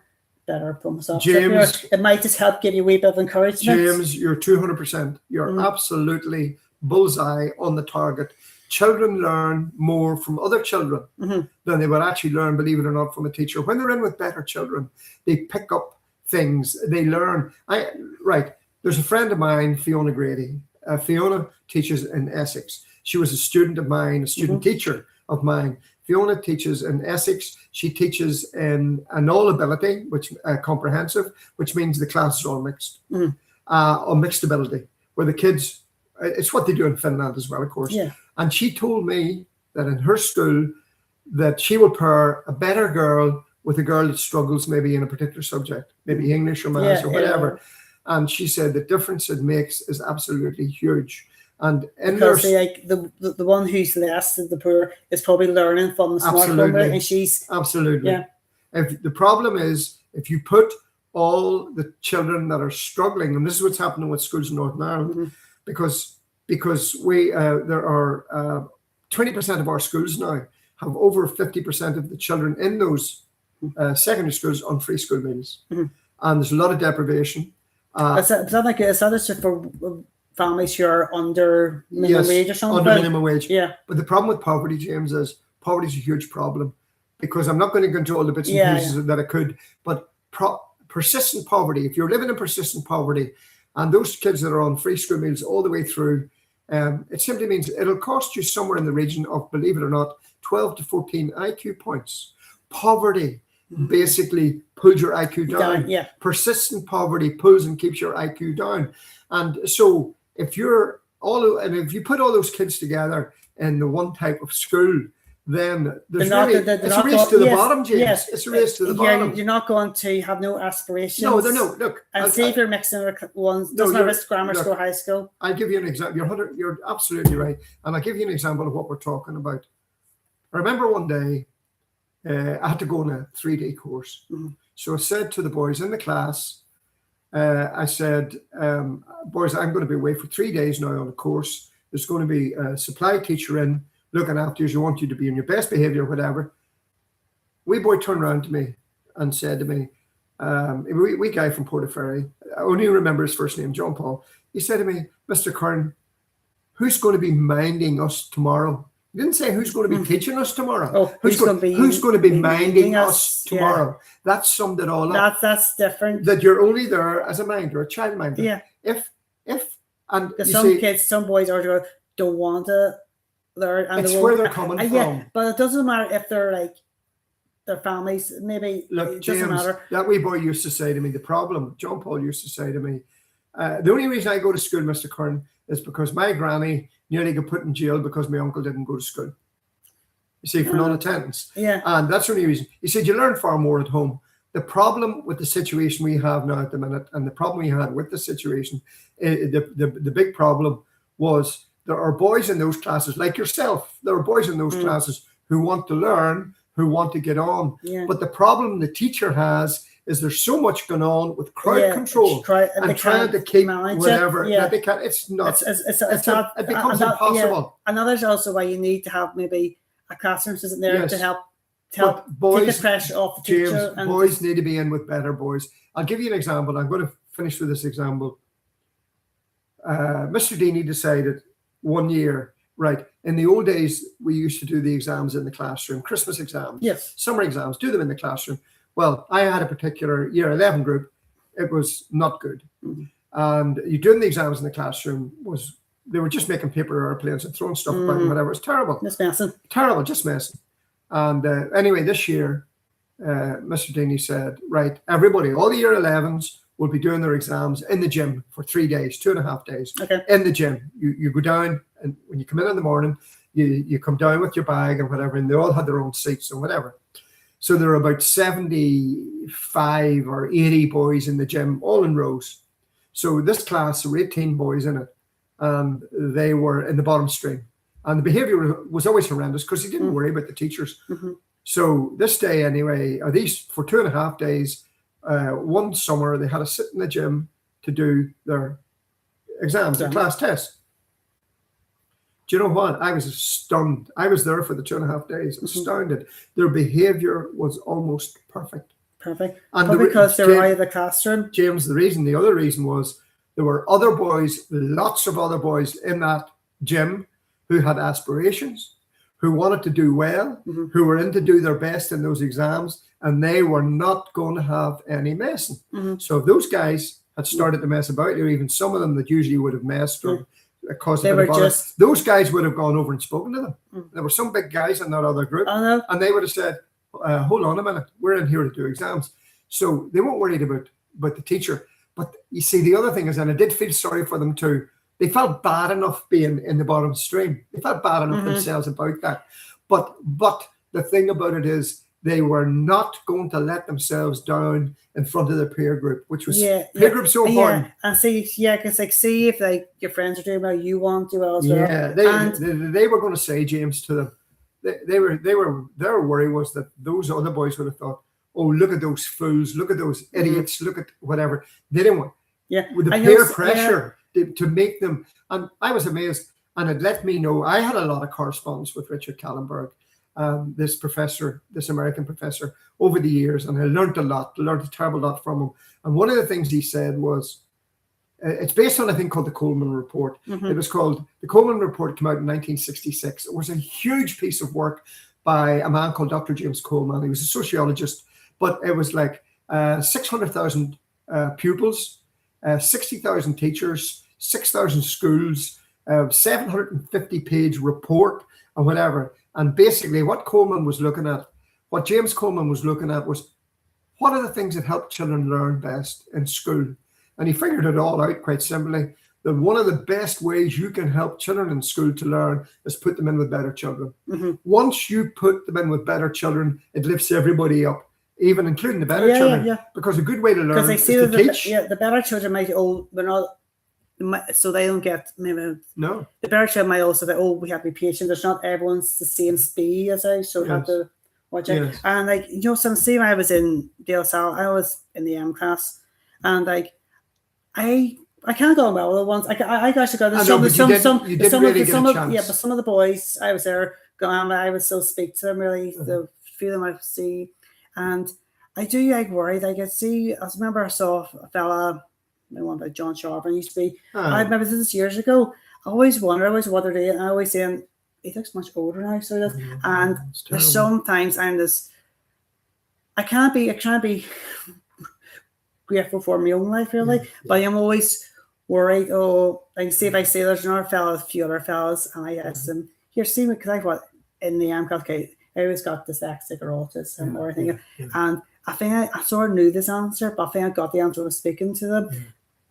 better put my socks up. It might just help give you a wee bit of encouragement. James, you're 200%. You're absolutely bullseye on the target. Children learn more from other children than they would actually learn, believe it or not, from a teacher. When they're in with better children, they pick up things, they learn. There's a friend of mine, Fiona Grady. Fiona teaches in Essex. She was a student of mine, a student teacher of mine. Fiona teaches in Essex. She teaches in an all ability, which comprehensive, which means the classes are all mixed, or mixed ability, where the kids, it's what they do in Finland as well, of course. Yeah. And she told me that in her school, that she will pair a better girl with a girl that struggles maybe in a particular subject, maybe English or maths or whatever. And she said the difference it makes is absolutely huge. And in because the one who's less than the poor is probably learning from the smart one, right? And she's If the problem is, if you put all the children that are struggling, and this is what's happening with schools in Northern Ireland, because we there are 20% of our schools now have over 50% of the children in those secondary schools on free school meals, and there's a lot of deprivation. Is that just for families who are under minimum wage or something? Under minimum wage. Yeah. But the problem with poverty, James, is poverty is a huge problem, because I'm not going to go into all the bits and pieces that I could, but persistent poverty, if you're living in persistent poverty, and those kids that are on free school meals all the way through, it simply means it'll cost you somewhere in the region of, believe it or not, 12 to 14 IQ points. Poverty basically pulls your IQ down. Persistent poverty pulls and keeps your IQ down. And so if you put all those kids together in the one type of school, then it's a race to the bottom, James. Yes. It's a race to the bottom. You're not going to have no aspirations. No, look. And see if you're mixing ones, doesn't matter if it's grammar school, high school. I'll give you an example. You're absolutely right. And I'll give you an example of what we're talking about. I remember one day, I had to go on a 3-day course. So I said to the boys in the class, I said, boys, I'm going to be away for 3 days now on a course. There's going to be a supply teacher in looking after you. I want you to be in your best behavior, whatever. Wee boy turned around to me and said to me, wee guy from Portaferry, I only remember his first name, John Paul. He said to me, Mr. Curran, who's going to be minding us tomorrow? He didn't say who's going to be teaching us tomorrow. Oh, who's going to be minding us tomorrow? Yeah. That summed it all up. That's different. That you're only there as a minder, a child minder. Yeah. And some boys don't want to learn. And it's where they're coming from. Yeah, but it doesn't matter if they're like their families. Maybe look, it James, doesn't matter. That wee boy used to say to me, John Paul used to say to me, the only reason I go to school, Mr. Curran, is because my granny nearly got put in jail because my uncle didn't go to school. You see, for non-attendance. Yeah. And that's the only reason. He said, you learn far more at home. The problem with the situation we have now at the minute, and the problem we had with the situation, the big problem was there are boys in those classes, like yourself, there are boys in those classes who want to learn, who want to get on. Yeah. But the problem the teacher has is there's so much going on with crowd control and trying to keep whatever that they can't. It's not. It becomes impossible. And that's also why you need to have maybe a classroom assistant there to help boys, take the pressure off the teacher. James, boys need to be in with better boys. I'll give you an example. I'm going to finish with this example. Mr. Deeney decided one year, right, in the old days, we used to do the exams in the classroom, Christmas exams, summer exams, do them in the classroom. Well, I had a particular year 11 group. It was not good. And you doing the exams in the classroom they were just making paper airplanes and throwing stuff about and whatever. It's terrible. Just messing. Terrible, just messing. And anyway, this year, Mr. Deeney said, right, everybody, all the year 11s will be doing their exams in the gym for 3 days, 2.5 days. Okay. In the gym. You go down, and when you come in the morning, you come down with your bag and whatever, and they all had their own seats and whatever. So there are about 75 or 80 boys in the gym, all in rows. So this class, there were 18 boys in it, and they were in the bottom string. And the behavior was always horrendous because he didn't worry about the teachers. So this day anyway, or these for 2.5 days, one summer, they had to sit in the gym to do their exams, their class tests. Do you know what? I was stunned. I was there for the 2.5 days, astounded. Their behavior was almost perfect. Perfect. And because they were out of the classroom. James, the other reason was there were other boys, lots of other boys in that gym who had aspirations, who wanted to do well, who were in to do their best in those exams, and they were not going to have any messing. So if those guys had started to mess about, or even some of them that usually would have messed or caused They a bit of were bother. just- Those guys would have gone over and spoken to them. There were some big guys in that other group, I know. and they would have said, hold on a minute, we're in here to do exams. So they weren't worried about the teacher. But you see, the other thing is, and I did feel sorry for them too, they felt bad enough being in the bottom stream. They felt bad enough themselves about that. But the thing about it is, they were not going to let themselves down in front of their peer group, which was peer group so important. Yeah, and see, because like, see if like your friends are doing well, you want to do well as well. Yeah, they were going to say, James, to them, their worry was that those other boys would have thought, oh, look at those fools, look at those idiots, look at whatever. They didn't want with the peer pressure to make them. And I was amazed, and it let me know. I had a lot of correspondence with Richard Kallenberg, this professor, this American professor, over the years, and I learned a terrible lot from him. And one of the things he said was, it's based on a thing called the Coleman Report. It was called, the Coleman Report came out in 1966. It was a huge piece of work by a man called Dr. James Coleman. He was a sociologist, but it was like 600,000 pupils, 60,000 teachers, 6,000 schools, 750-page report and whatever. And basically what Coleman was looking at, what James Coleman was looking at was, what are the things that help children learn best in school? And he figured it all out quite simply, that one of the best ways you can help children in school to learn is put them in with better children. Once you put them in with better children, it lifts everybody up, even including the better children. Because a good way to learn is to teach. The better children might, we're not, so they don't get, maybe, no. The better children might also say, we have to be patient. There's not everyone's the same speed as I, so have to watch out. And like, some see when I was in De Sal, I was in the M class, and like, I can't go well with the ones. I actually got but some of the boys I was there going, I would still speak to them really, the feeling I see, and I do like worry. Like I remember I saw a fella, one by John Sharpen used to be. I remember this years ago. I always wonder what they're doing. I always say he looks much older now, so does. And there's sometimes I'm this. I can't be grateful for my own life really, but I'm always worried. Like see if I say there's another fella, a few other fellas, and I ask them, here, see me, because I in the MCAT, okay, I always got dyslexic or autism or anything, and I think I sort of knew this answer, but I think I got the answer when speaking to them.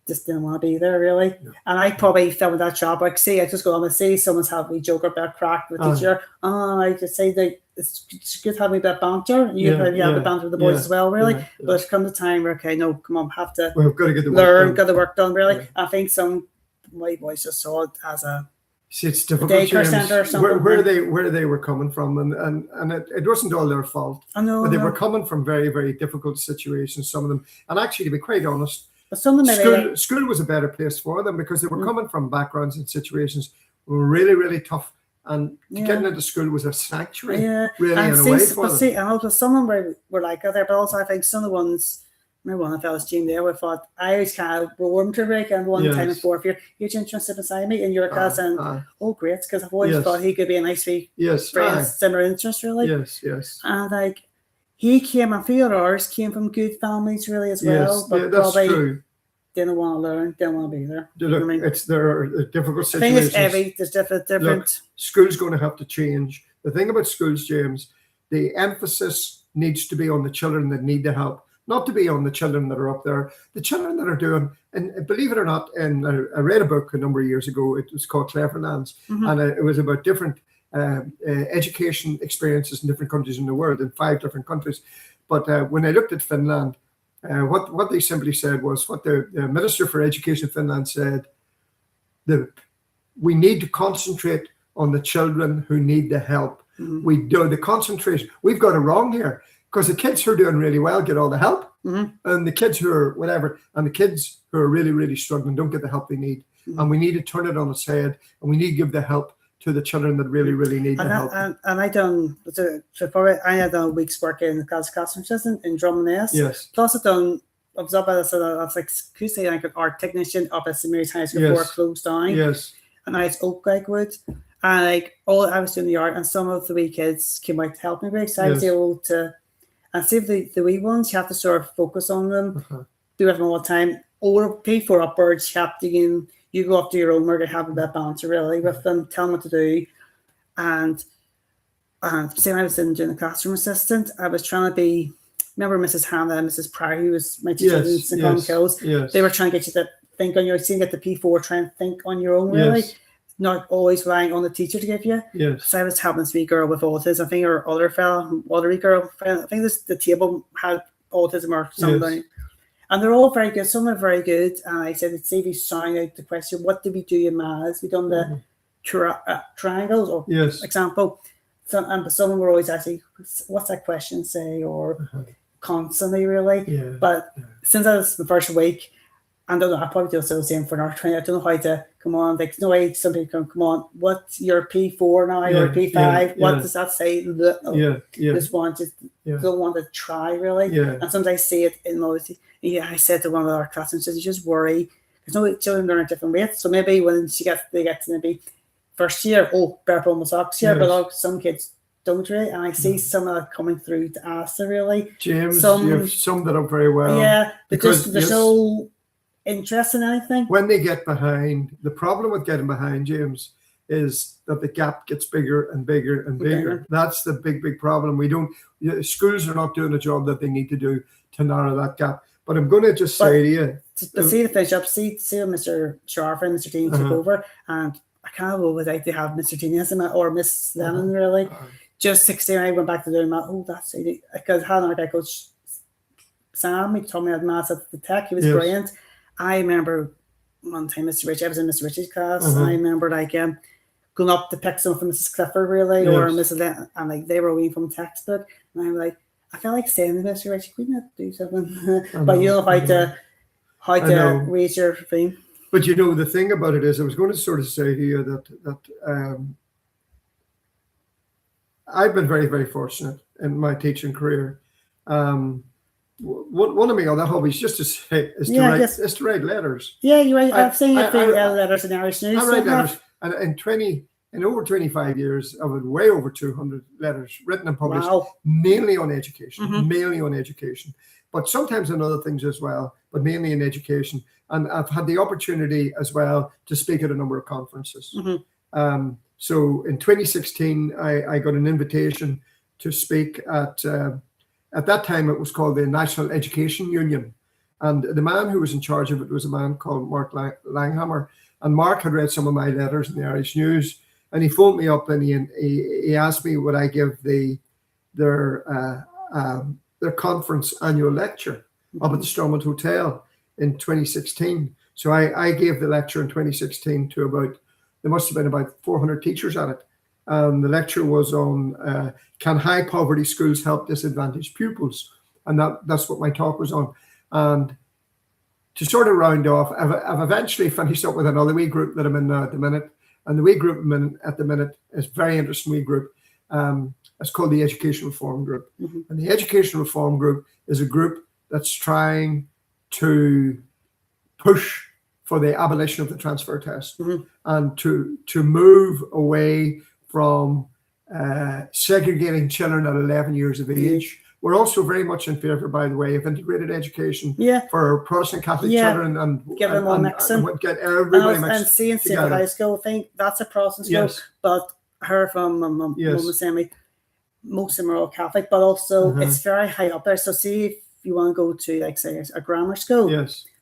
Just didn't want to be there really, and I probably fell with that job. Like, see, I just go on and see someone's having me joke about crack with the teacher. I just say that it's good to have me a bit of banter. You have the banter with the boys as well, really. But it's come the time where, okay, no, come on, have to we've got to get the work done, really. I think some white boys just saw it as a it's difficult, daycare center or something. Where they were coming from, and it wasn't all their fault. I know, but they were coming from very, very difficult situations, some of them. And actually, to be quite honest, but some of them school was a better place for them, because they were coming from backgrounds and situations were really, really tough. And getting into school was a sanctuary, really, in a way for them. And also some of them were like that there, but also I think some of the ones, remember one of the fellas, Jim, there, we thought, I always kind of warmed to Rick, and one time in fourth year, you're interested beside me in your class, and great, because I've always thought he could be a nice wee friend, similar interest, really. Yes. And like, he came, and a few of ours came from good families, really, as well. But that's true. Didn't want to learn, didn't want to be there. Look, there are difficult situations. I think there's different. Look, school's going to have to change. The thing about schools, James, the emphasis needs to be on the children that need the help, not to be on the children that are up there. The children that are doing, and believe it or not, I read a book a number of years ago. It was called Cleverlands, and it was about different education experiences in different countries in the world, in 5 different countries. But when I looked at Finland, what they simply said was, what the Minister for Education of Finland said, we need to concentrate on the children who need the help. We do the concentration. We've got it wrong here, because the kids who are doing really well get all the help, and the kids who are whatever, and the kids who are really, really struggling don't get the help they need. And we need to turn it on its head, and we need to give the help to the children that really, really need the help. And I had done a week's work in the classroom assistant in Drumness. Yes. Plus I was up at I was like, could you say like an art technician up at St. Mary's High School before it closed down. Yes. And I was Oak Lakewood. And like I was doing the art, and some of the wee kids came out to help me with. So I was able to, and see if the wee ones, you have to sort of focus on them, do everything all the time. Older people upwards, you have to you go up to your homework and have a bit of banter really with them, tell them what to do. And same I was doing the classroom assistant, I was trying to be, remember Mrs. Hannah and Mrs. Pryor, who was my teacher in St. Colin Kills? Yes. They were trying to get you to think on your, get the P4, try and think on your own really. Yes. Not always relying on the teacher to give you. Yes. So I was helping this wee girl with autism. I think her other fella, other wee girl, I think the table had autism or something. Yes. And they're all very good. Some are very good. And I said, let's see if you sign out the question, what did we do in maths? We done the triangles or example. And some were always asking, what's that question say? Or constantly really. Yeah. But since I was the first week, I don't know, I probably do the same for our training. I don't know how to come on. Like, no way somebody can come on. What's your P4 now or P5? What does that say? Just want to don't want to try really. Yeah. And sometimes I see it in those. Yeah, I said to one of our classmates, you just worry. There's no children learn at different rates. So maybe when they get to maybe first year, better put on my socks here, but some kids don't really. And I see some of that coming through to ASA really. James, you've summed it up very well. Yeah, because there's no interest in anything. When they get behind, the problem with getting behind, James, is that the gap gets bigger and bigger and bigger. That's the big problem. Schools are not doing the job that they need to do to narrow that gap. But I'm going to just say to you, see the finish up. See Mr. Sharf and Mr. Dean took over, and I can't always like to have Mr. Dean as or Miss Lennon really. Just 16, I went back to doing math. Oh, that's it. Because had another guy Coach Sam, he told me I had maths at the Tech. He was brilliant. I remember one time Mr. Richie, I was in Mr. Richie's class. I remember going up to pick someone from Mrs. Clifford really or Mrs. Lennon, and they were reading from textbook, and I'm like, I felt like saying to Mr. Richie, couldn't you do something? But you know how to raise your thing. But the thing about it is, I was going to sort of say to you that I've been very, very fortunate in my teaching career. One of my other hobbies, just to say, is to write letters. Yeah, you write. I've seen you write letters in Irish News. I write letters, and in over 25 years, I've had way over 200 letters written and published, mainly on education, but sometimes on other things as well, but mainly in education. And I've had the opportunity as well to speak at a number of conferences. So in 2016, I got an invitation to speak at that time, it was called the National Education Union. And the man who was in charge of it was a man called Mark Langhammer. And Mark had read some of my letters in the Irish News. And he phoned me up and he asked me would I give their conference annual lecture up at the Stormont Hotel in 2016. So I gave the lecture in 2016 to there must have been about 400 teachers at it. The lecture was on can high poverty schools help disadvantaged pupils? And that's what my talk was on. And to sort of round off, I've eventually finished up with another wee group that I'm in now at the minute. And the wee group I'm in at the minute is a very interesting wee group. It's called the Education Reform Group. And the Education Reform Group is a group that's trying to push for the abolition of the transfer test and to move away from segregating children at 11 years of age. We're also very much in favour, by the way, of integrated education for Protestant Catholic children and get them all mixed in. Get everybody mixed and seeing St. High School, I think that's a Protestant school, but her from Mum's family, most of them are all Catholic, but also it's very high up there. So see if you want to go to, like, say, a grammar school,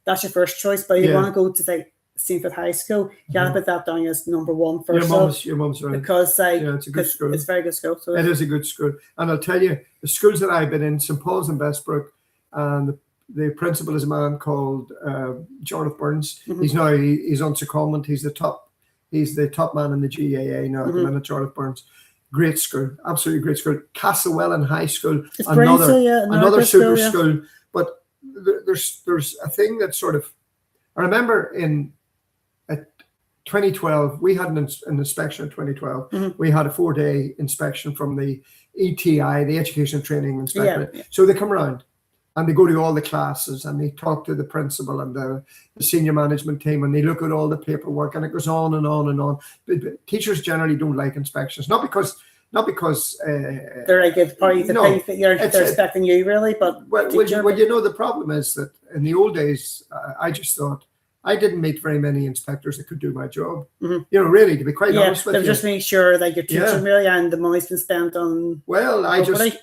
that's your first choice. But if you want to go to, like, St. High School, you gotta put that down as number one first. Your mum's right. Because it's a good school. It's a very good school. So it is a good school. And I'll tell you, the schools that I've been in, St. Paul's and Bestbrook, and the principal is a man called Jonathan Burns. He's on secondment. He's the top man in the GAA now at the minute, Jonathan Burns. Great school, absolutely great school. Castlewellan High School, another super school. But there's a thing that sort of, I remember in 2012, we had an inspection in 2012. We had a 4-day inspection from the ETI, the Education and Training Inspectorate. So they come around and they go to all the classes and they talk to the principal and the senior management team and they look at all the paperwork and it goes on and on and on. But teachers generally don't like inspections, not because they're like it's probably the thing that they're expecting you really, but well, the problem is that in the old days, I just thought I didn't meet very many inspectors that could do my job. Mhm. You know, really, to be quite honest with they're you. just making sure that you're teaching Yeah. really, and the money's been spent on. Well, I properly. just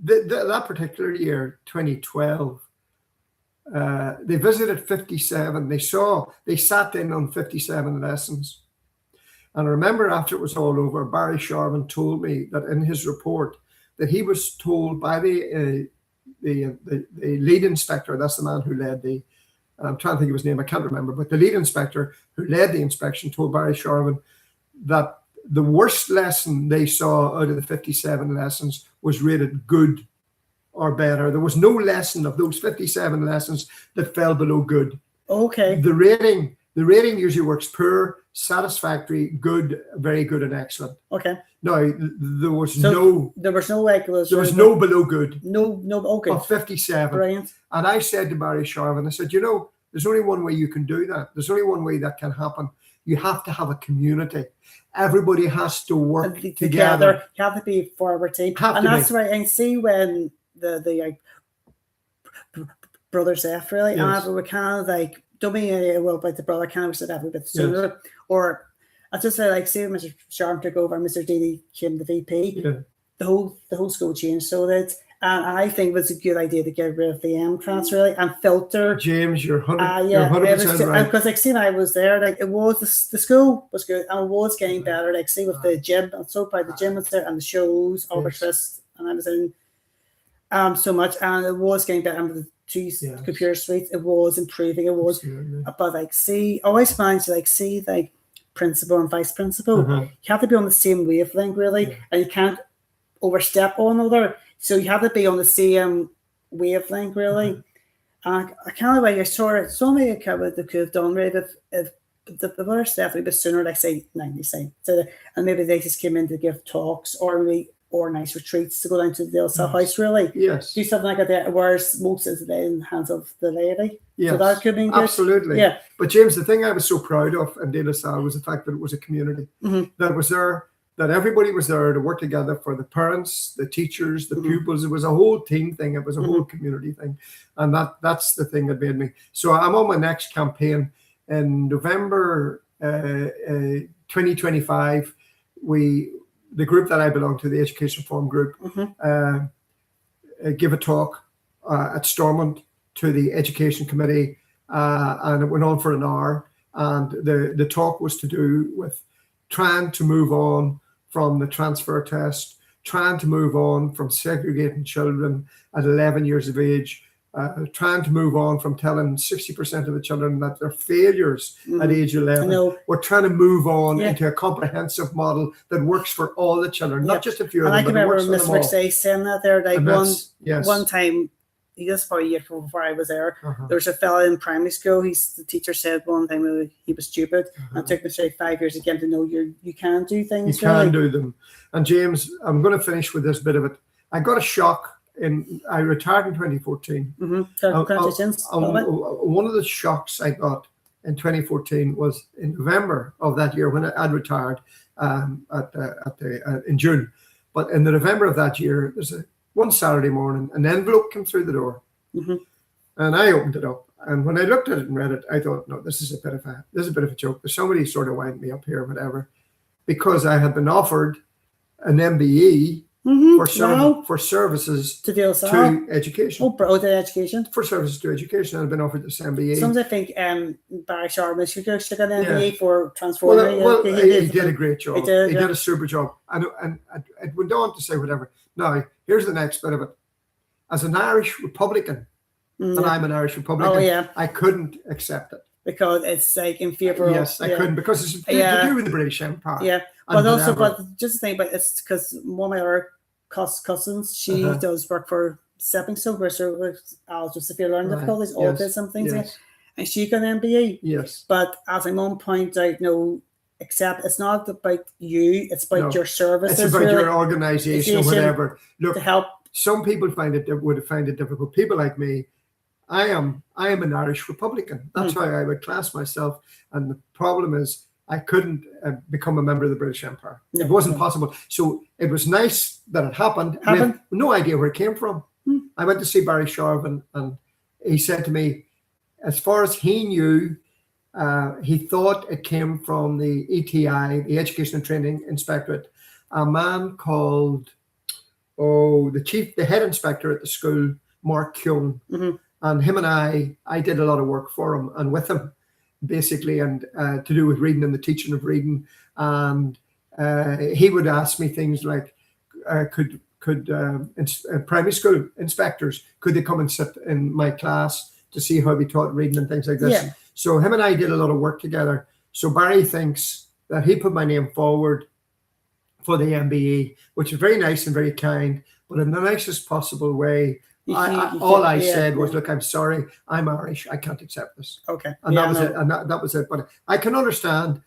that particular year, 2012, they visited 57. They sat in on 57 lessons. And I remember after it was all over, Barry Sharman told me that in his report that he was told by the lead inspector, that's the man who led the, I'm trying to think of his name, I can't remember, but the lead inspector who led the inspection told Barry Sharman that the worst lesson they saw out of the 57 lessons was rated good or better. There was no lesson of those 57 lessons that fell below good. Okay. The rating usually works poor, satisfactory, good, very good, and excellent. Okay. Now there was no below good. No. Okay. Of 57. Brilliant. And I said to Barry Sharman, I said, there's only one way you can do that. There's only one way that can happen. You have to have a community. Everybody has to work together. You have to be a forward team. And that's right. And see when the brothers left really, Yes. and we kind of like don't be about the brother kind of said every bit sooner. Yes. Or I just say like see when Mr. Sharp took over and Mr. Deedy came the VP, the whole school changed. So that and I think it was a good idea to get rid of the M class really and filter. James, you're 100% right. Because like see when I was there, like it was the school was good and it was getting better. Like see with the gym, I'm so proud the gym was there and the shows, Albert Twist, and I was in so much and it was getting better. And the two computer suites, it was improving. It was, but like see, always find to like see like principal and vice principal. You have to be on the same wavelength really, and you can't overstep one another. So you have to be on the same wavelength, really. And I kind of like I saw it. So many they could have done right if the other staff would be sooner, like say 90 say, and maybe they just came in to give talks or maybe organize retreats to go down to the Elsa house, really. Yes. Do something like that, whereas most is in the hands of the lady. Yes. So that could be good. Absolutely. Yeah. But James, the thing I was so proud of in De La Salle was the fact that it was a community that was there. That everybody was there to work together for the parents, the teachers, the pupils. It was a whole team thing. It was a whole community thing. And that's the thing that made me. So I'm on my next campaign in November 2025. The group that I belong to, the Education Reform Group, give a talk at Stormont to the Education Committee. And it went on for an hour. And the talk was to do with trying to move on from the transfer test, trying to move on from segregating children at 11 years of age, trying to move on from telling 60% of the children that they're failures at age 11. We're trying to move on into a comprehensive model that works for all the children, not just a few of them. And I can remember Mr. McStay saying that there, like one time, this probably a year before I was there, there was a fella in primary school. The teacher said one time he was stupid, and it took me 5 years again to know you can do things. You can do them. And James, I'm going to finish with this bit of it. I got a shock. I retired in 2014. Congratulations. One of the shocks I got in 2014 was in November of that year when I'd retired in June. But in the November of that year, one Saturday morning, an envelope came through the door, and I opened it up. And when I looked at it and read it, I thought, no, this is a bit of a joke. There's somebody sort of winding me up here, whatever, because I had been offered an MBE for services to education. To education. For services to education, I've been offered this MBE. Sometimes I think Barry Sharman should get an MBE for transforming. Well, he did a great job. He did a super job. And it went on to say whatever. Now, here's the next bit of it. As an Irish Republican, and I'm an Irish Republican, I couldn't accept it. Because it's like in favour of... Yes, I couldn't, because it's to do with the British Empire. Yeah, but just the thing, but it's because one of my other cousins, she does work for Stepping Stone, where with severe learning difficulties, autism, things like that, and she got an MBE. Yes. But as my mum pointed out, except it's not about you, it's about your services. It's about your organisation or whatever. Look, to help. Some people would find it difficult. People like me, I am an Irish Republican. That's how I would class myself. And the problem is I couldn't become a member of the British Empire. It wasn't possible. So it was nice that it happened. I have no idea where it came from. I went to see Barry Sharman, and he said to me, as far as he knew, he thought it came from the ETI, the Education and Training Inspectorate, a man called, the head inspector at the school, Mark Curran. And him and I did a lot of work for him and with him, basically, and to do with reading and the teaching of reading. And he would ask me things like, could primary school inspectors, could they come and sit in my class to see how we taught reading and things like this? Yeah. So him and I did a lot of work together. So Barry thinks that he put my name forward for the MBE, which is very nice and very kind, but in the nicest possible way. All I said was, look, I'm sorry, I'm Irish, I can't accept this. Okay. And that was it. And that was it. But I can understand.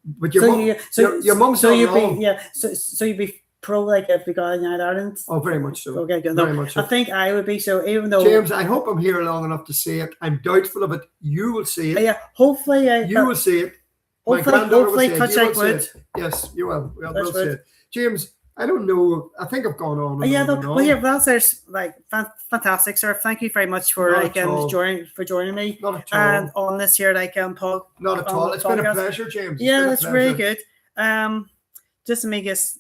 But your mum's not wrong. So you'd be pro, like, if we got in Ireland? Oh, very much so. Okay, good. Very much so. I think I would be, so even though... James, I hope I'm here long enough to see it. I'm doubtful of it. You will see it. Yeah, hopefully. You will see it. My granddaughter will see it. You will see it. Yes, you will. We'll see it. James, I don't know. I think I've gone on. Well, yeah, that's like fantastic, sir. Thank you very much for joining me. Not at all. And on this here, talk. Not at all. It's been a pleasure, James. Yeah, it's really good. Just to make us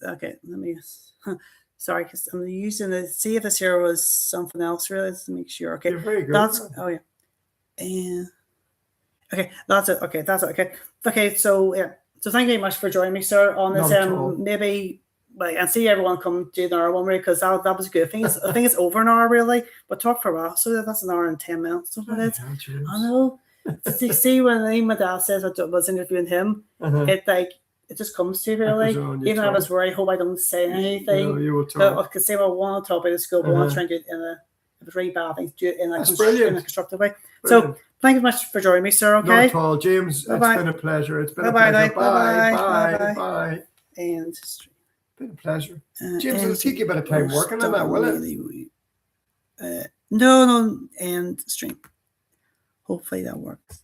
sorry, because I'm using the, see if this here was something else really, to make sure. Okay, you're very good. Okay, that's it. Okay, that's it. Okay. So yeah, so thank you very much for joining me, sir, on this. Maybe. And see everyone come do the hour one way, because that was good. I think it's over an hour really, but talk for a while. So that's an hour and 10 minutes. I know. see when my dad says I was interviewing him, it just comes to you really. Even I was worried, I hope I don't say anything. No, you will talk. I could say, well, I want to talk about the school, but I want to try and do it if it's really bad things, do it in a constructive way. Brilliant. So thank you much for joining me, sir. Okay. Not at all, James. Bye-bye. It's been a pleasure. It's been a pleasure. Bye. And been a pleasure. James, it'll take you a bit of time working on that, will it? No, and stream. Hopefully that works.